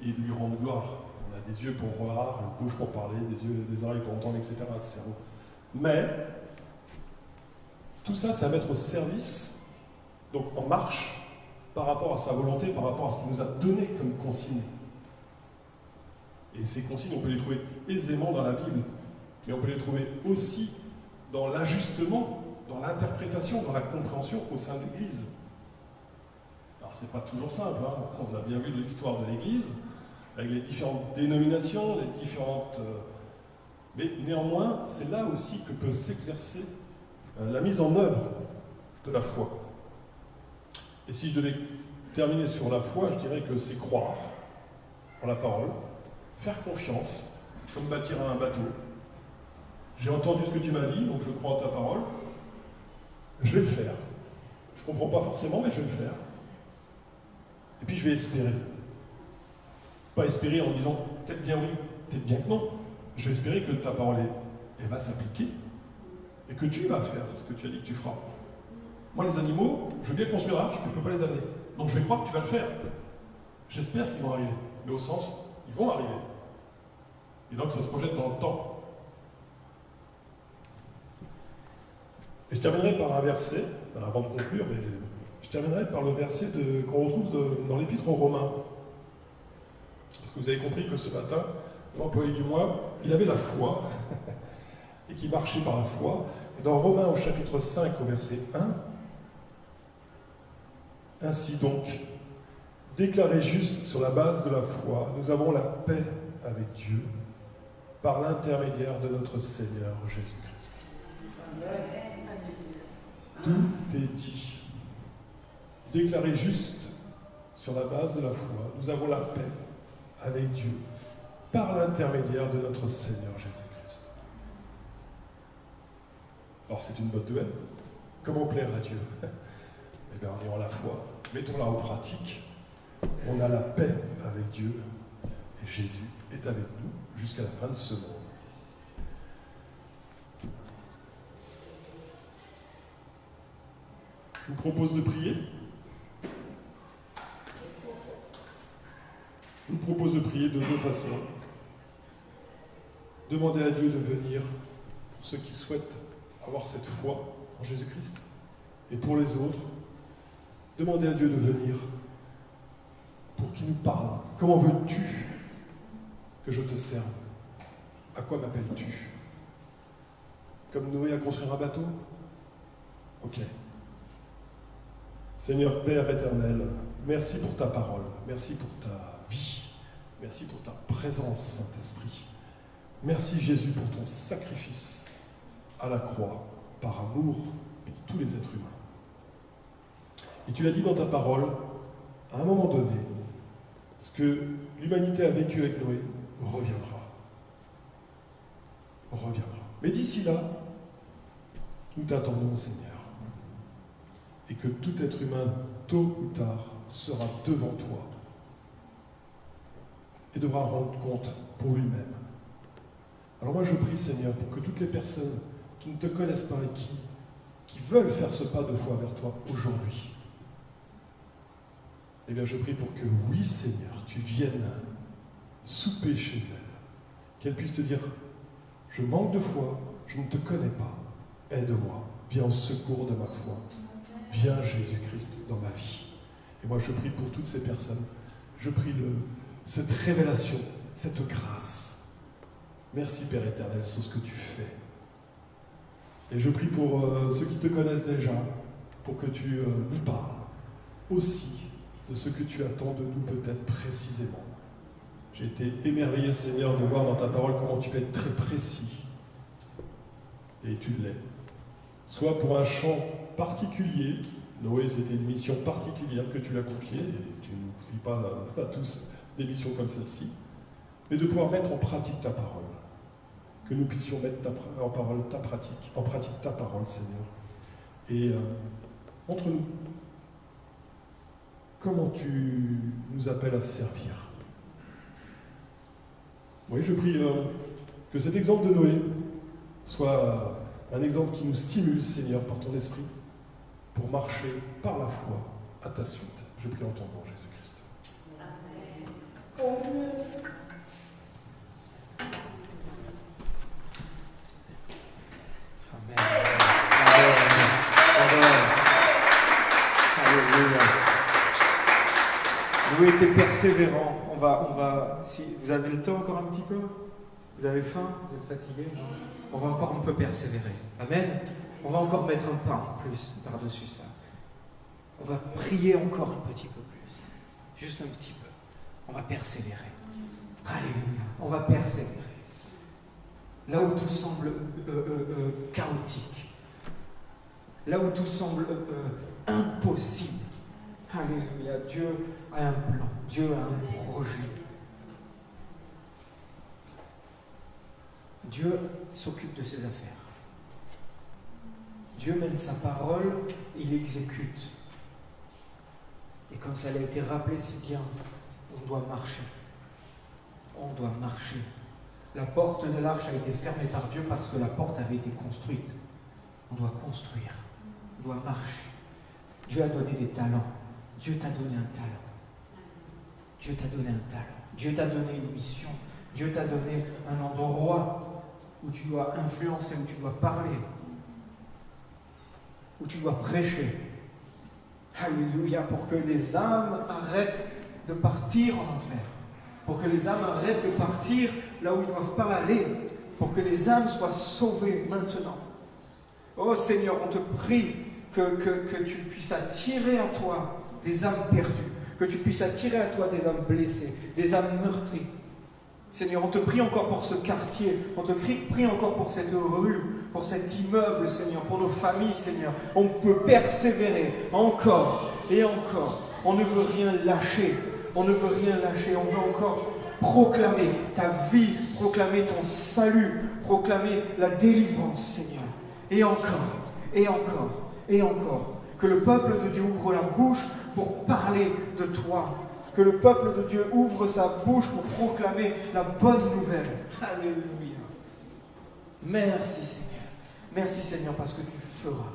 S6: et lui rendre gloire. On a des yeux pour voir, une bouche pour parler, des yeux, des oreilles pour entendre, etc. Un cerveau. Mais tout ça, c'est à mettre au service, donc en marche, par rapport à sa volonté, par rapport à ce qu'il nous a donné comme consigne. Et ces consignes, on peut les trouver aisément dans la Bible, mais on peut les trouver aussi dans l'ajustement, dans l'interprétation, dans la compréhension au sein de l'Église. Alors c'est pas toujours simple, hein. On a bien vu de l'histoire de l'Église, avec les différentes dénominations, les différentes... Mais néanmoins, c'est là aussi que peut s'exercer la mise en œuvre de la foi. Et si je devais terminer sur la foi, je dirais que c'est croire en la parole, faire confiance, comme bâtir un bateau. J'ai entendu ce que tu m'as dit, donc je crois en ta parole. Je vais le faire. Je ne comprends pas forcément, mais je vais le faire. Et puis je vais espérer. Pas espérer en disant peut-être bien oui, peut-être bien que non. Je vais espérer que ta parole, elle va s'appliquer et que tu vas faire ce que tu as dit que tu feras. Moi, les animaux, je veux bien construire l'arche, mais je ne peux pas les amener. Donc je vais croire que tu vas le faire. J'espère qu'ils vont arriver. Mais au sens, ils vont arriver. Et donc ça se projette dans le temps. Et je terminerai par un verset, avant de conclure, mais je terminerai par le verset qu'on retrouve dans l'Épître aux Romains. Parce que vous avez compris que ce matin, l'employé du mois, il avait la foi, et qu'il marchait par la foi. Et dans Romains au chapitre 5, au verset 1, ainsi donc, déclarés justes sur la base de la foi, nous avons la paix avec Dieu par l'intermédiaire de notre Seigneur Jésus-Christ. Tout est dit. Déclarés justes sur la base de la foi, nous avons la paix avec Dieu par l'intermédiaire de notre Seigneur Jésus-Christ. Alors c'est une bonne nouvelle. Comment plaire à Dieu? Eh bien en ayant la foi, mettons-la en pratique. On a la paix avec Dieu et Jésus est avec nous jusqu'à la fin de ce monde. Je vous propose de prier. Je vous propose de prier de deux façons. Demandez à Dieu de venir pour ceux qui souhaitent avoir cette foi en Jésus-Christ. Et pour les autres, demandez à Dieu de venir pour qu'il nous parle. Comment veux-tu que je te serve? À quoi m'appelles-tu? Comme Noé à construire un bateau? Ok. Seigneur Père éternel, merci pour ta parole, merci pour ta vie, merci pour ta présence, Saint-Esprit. Merci Jésus pour ton sacrifice à la croix, par amour pour tous les êtres humains. Et tu l'as dit dans ta parole, à un moment donné, ce que l'humanité a vécu avec Noé reviendra. Reviendra. Mais d'ici là, nous t'attendons, Seigneur. Et que tout être humain, tôt ou tard, sera devant toi et devra rendre compte pour lui-même. Alors moi je prie, Seigneur, pour que toutes les personnes qui ne te connaissent pas et qui veulent faire ce pas de foi vers toi aujourd'hui, eh bien je prie pour que, oui Seigneur, tu viennes souper chez elles, qu'elles puissent te dire, je manque de foi, je ne te connais pas, aide-moi, viens au secours de ma foi. Viens, Jésus-Christ, dans ma vie. Et moi, je prie pour toutes ces personnes. Je prie cette révélation, cette grâce. Merci, Père éternel, sur ce que tu fais. Et je prie pour ceux qui te connaissent déjà, pour que tu nous parles aussi de ce que tu attends de nous peut-être précisément. J'ai été émerveillé, Seigneur, de voir dans ta parole comment tu peux être très précis. Et tu l'es. Soit pour un chant particulier, Noé, c'était une mission particulière que tu l'as confiée, et tu ne nous confies pas à tous des missions comme celle-ci, mais de pouvoir mettre en pratique ta parole. Que nous puissions mettre en pratique ta parole, Seigneur. Et entre nous, comment tu nous appelles à servir? Oui, je prie que cet exemple de Noé soit un exemple qui nous stimule, Seigneur, par ton esprit, pour marcher par la foi à ta suite. Je prie en ton nom, Jésus-Christ.
S1: Amen. Vous été persévérant. Si vous avez le temps encore un petit peu, vous avez faim, vous êtes fatigué, on va encore un peu persévérer. Amen. On va encore mettre un pas en plus par-dessus ça. On va prier encore un petit peu plus. Juste un petit peu. On va persévérer. Alléluia. On va persévérer. Là où tout semble chaotique. Là où tout semble impossible. Alléluia. Dieu a un plan. Dieu a un projet. Dieu s'occupe de ses affaires. Dieu mène sa parole, il exécute. Et comme ça a été rappelé si bien, on doit marcher. On doit marcher. La porte de l'arche a été fermée par Dieu parce que la porte avait été construite. On doit construire. On doit marcher. Dieu a donné des talents. Dieu t'a donné un talent. Dieu t'a donné un talent. Dieu t'a donné une mission. Dieu t'a donné un endroit où tu dois influencer, où tu dois parler, où tu dois prêcher. Alléluia, pour que les âmes arrêtent de partir en enfer. Pour que les âmes arrêtent de partir là où ils ne doivent pas aller. Pour que les âmes soient sauvées maintenant. Oh Seigneur, on te prie que tu puisses attirer à toi des âmes perdues. Que tu puisses attirer à toi des âmes blessées, des âmes meurtries. Seigneur, on te prie encore pour ce quartier, on te prie encore pour cette rue, pour cet immeuble, Seigneur, pour nos familles, Seigneur. On peut persévérer encore et encore. On ne veut rien lâcher, on ne veut rien lâcher. On veut encore proclamer ta vie, proclamer ton salut, proclamer la délivrance, Seigneur. Et encore, et encore, et encore. Que le peuple de Dieu ouvre la bouche pour parler de toi. Que le peuple de Dieu ouvre sa bouche pour proclamer la bonne nouvelle. Alléluia. Merci Seigneur. Merci Seigneur parce que tu feras.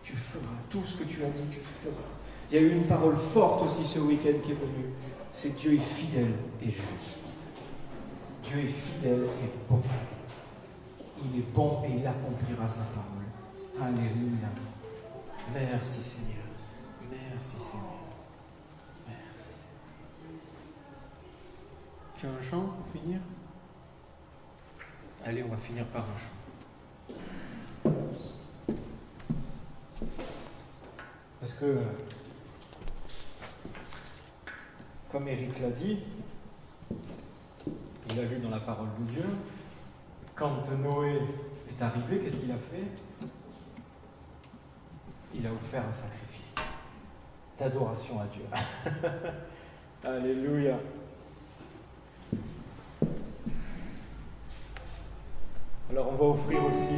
S1: Tu feras. Tout ce que tu as dit, tu feras. Il y a eu une parole forte aussi ce week-end qui est venue. C'est Dieu est fidèle et juste. Dieu est fidèle et bon. Il est bon et il accomplira sa parole. Alléluia. Merci Seigneur. Merci Seigneur. Tu as un chant pour finir? Allez, on va finir par un chant. Parce que, comme Eric l'a dit, il a lu dans la parole de Dieu, quand Noé est arrivé, qu'est-ce qu'il a fait? Il a offert un sacrifice d'adoration à Dieu. Alléluia. Alors on va offrir aussi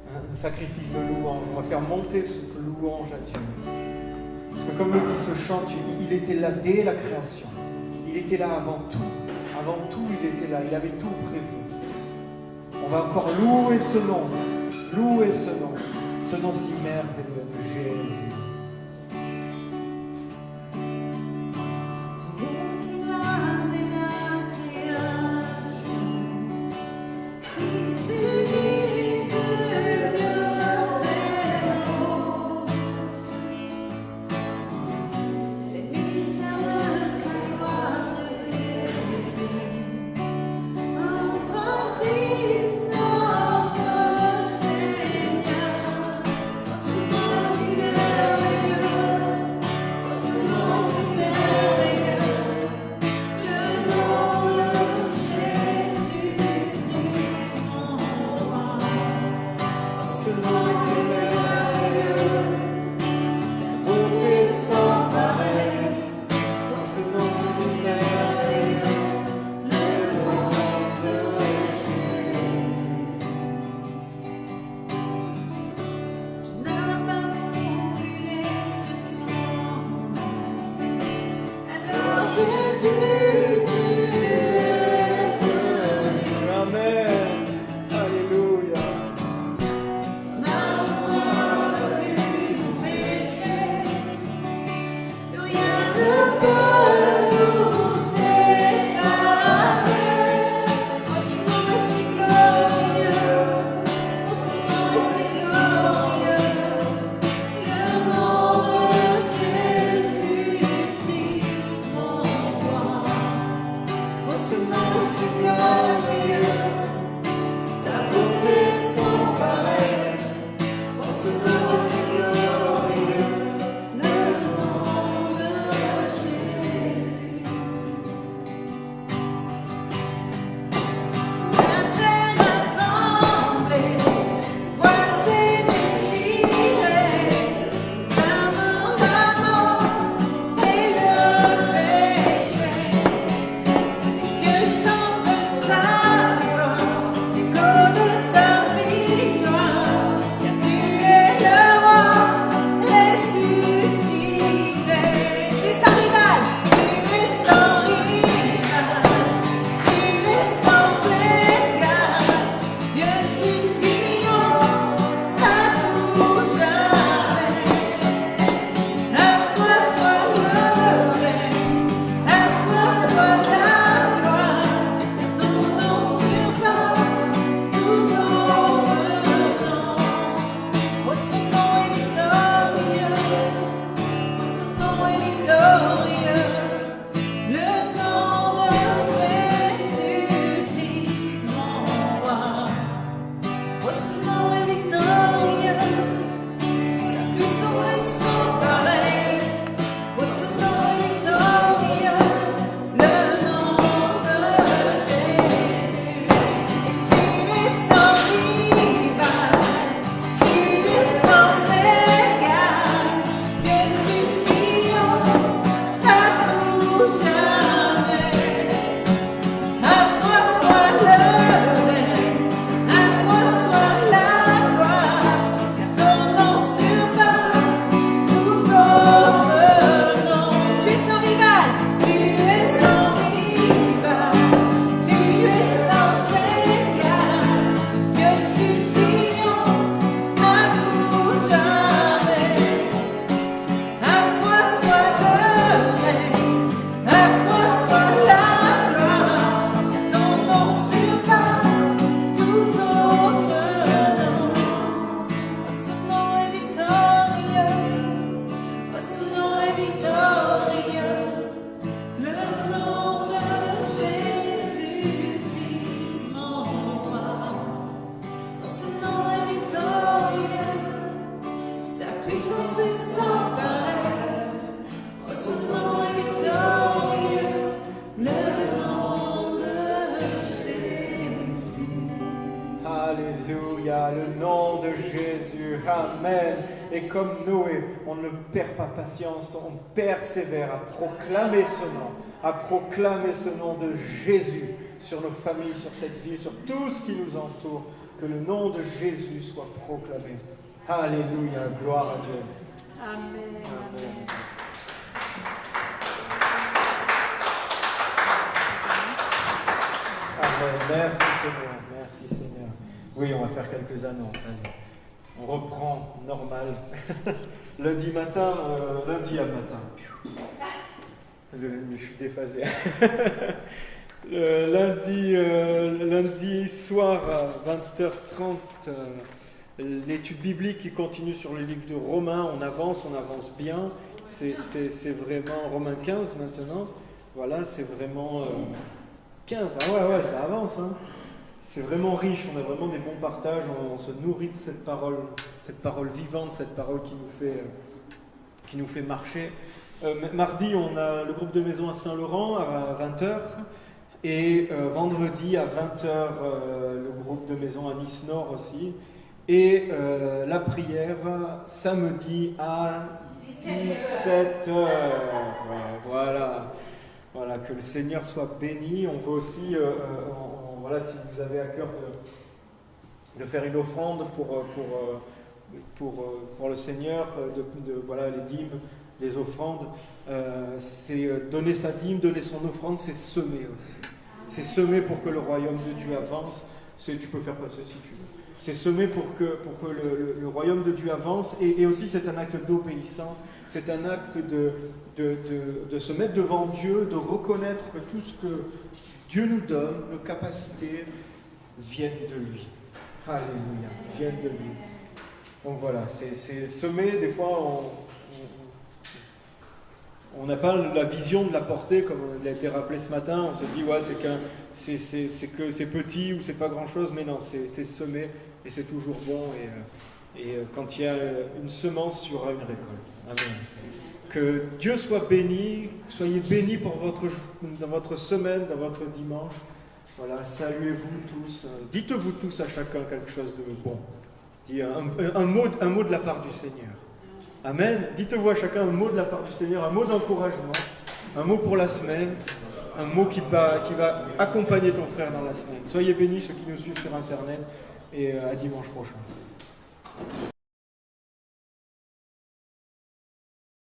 S1: un sacrifice de louange. On va faire monter ce louange à Dieu. Parce que comme le dit ce chant, il était là dès la création. Il était là avant tout. Avant tout, il était là. Il avait tout prévu. On va encore louer ce nom. Louer ce nom. Ce nom si merveilleux de Jésus.
S3: Dieu
S1: Alléluia, le nom de Jésus, Amen. Et comme Noé, on ne perd pas patience, on persévère à proclamer ce nom de Jésus sur nos familles, sur cette ville, sur tout ce qui nous entoure, que le nom de Jésus soit proclamé. Alléluia, gloire à Dieu.
S2: Amen. Amen.
S1: Amen. Merci Seigneur, merci Seigneur. Oui, on va faire quelques annonces. Allez. On reprend normal. Lundi à matin. Je suis déphasé. Lundi soir à 20h30, l'étude biblique qui continue sur le livre de Romains. On avance bien. C'est vraiment Romains 15 maintenant. Voilà, c'est vraiment 15. Ah ouais, ça avance. Hein. C'est vraiment riche, on a vraiment des bons partages, on se nourrit de cette parole vivante, cette parole qui nous fait marcher. Mardi, on a le groupe de maison à Saint-Laurent à 20h et vendredi à 20h, le groupe de maison à Nice-Nord aussi. Et la prière samedi à 17h. Voilà, que le Seigneur soit béni. On veut aussi... Voilà, si vous avez à cœur de faire une offrande pour le Seigneur, voilà, les dîmes, les offrandes, c'est donner sa dîme, donner son offrande, c'est semer aussi. C'est semer pour que le royaume de Dieu avance. Tu peux faire passer si tu veux. C'est semer pour que le royaume de Dieu avance, et aussi c'est un acte d'obéissance, c'est un acte de se mettre devant Dieu, de reconnaître que tout ce que Dieu nous donne, nos capacités, viennent de lui. Alléluia, viennent de lui. Donc voilà, c'est semer, des fois On n'a pas la vision de la portée, comme il a été rappelé ce matin. On se dit, ouais, c'est petit ou c'est pas grand-chose, mais non, c'est semé et c'est toujours bon. Et quand il y a une semence, il y aura une récolte. Amen. Que Dieu soit béni, soyez bénis dans votre semaine, dans votre dimanche. Voilà, saluez-vous tous. Dites-vous tous à chacun quelque chose de bon. Un mot de la part du Seigneur. Amen. Dites-vous à chacun un mot de la part du Seigneur, un mot d'encouragement, un mot pour la semaine, un mot qui va accompagner ton frère dans la semaine. Soyez bénis ceux qui nous suivent sur Internet et à dimanche prochain.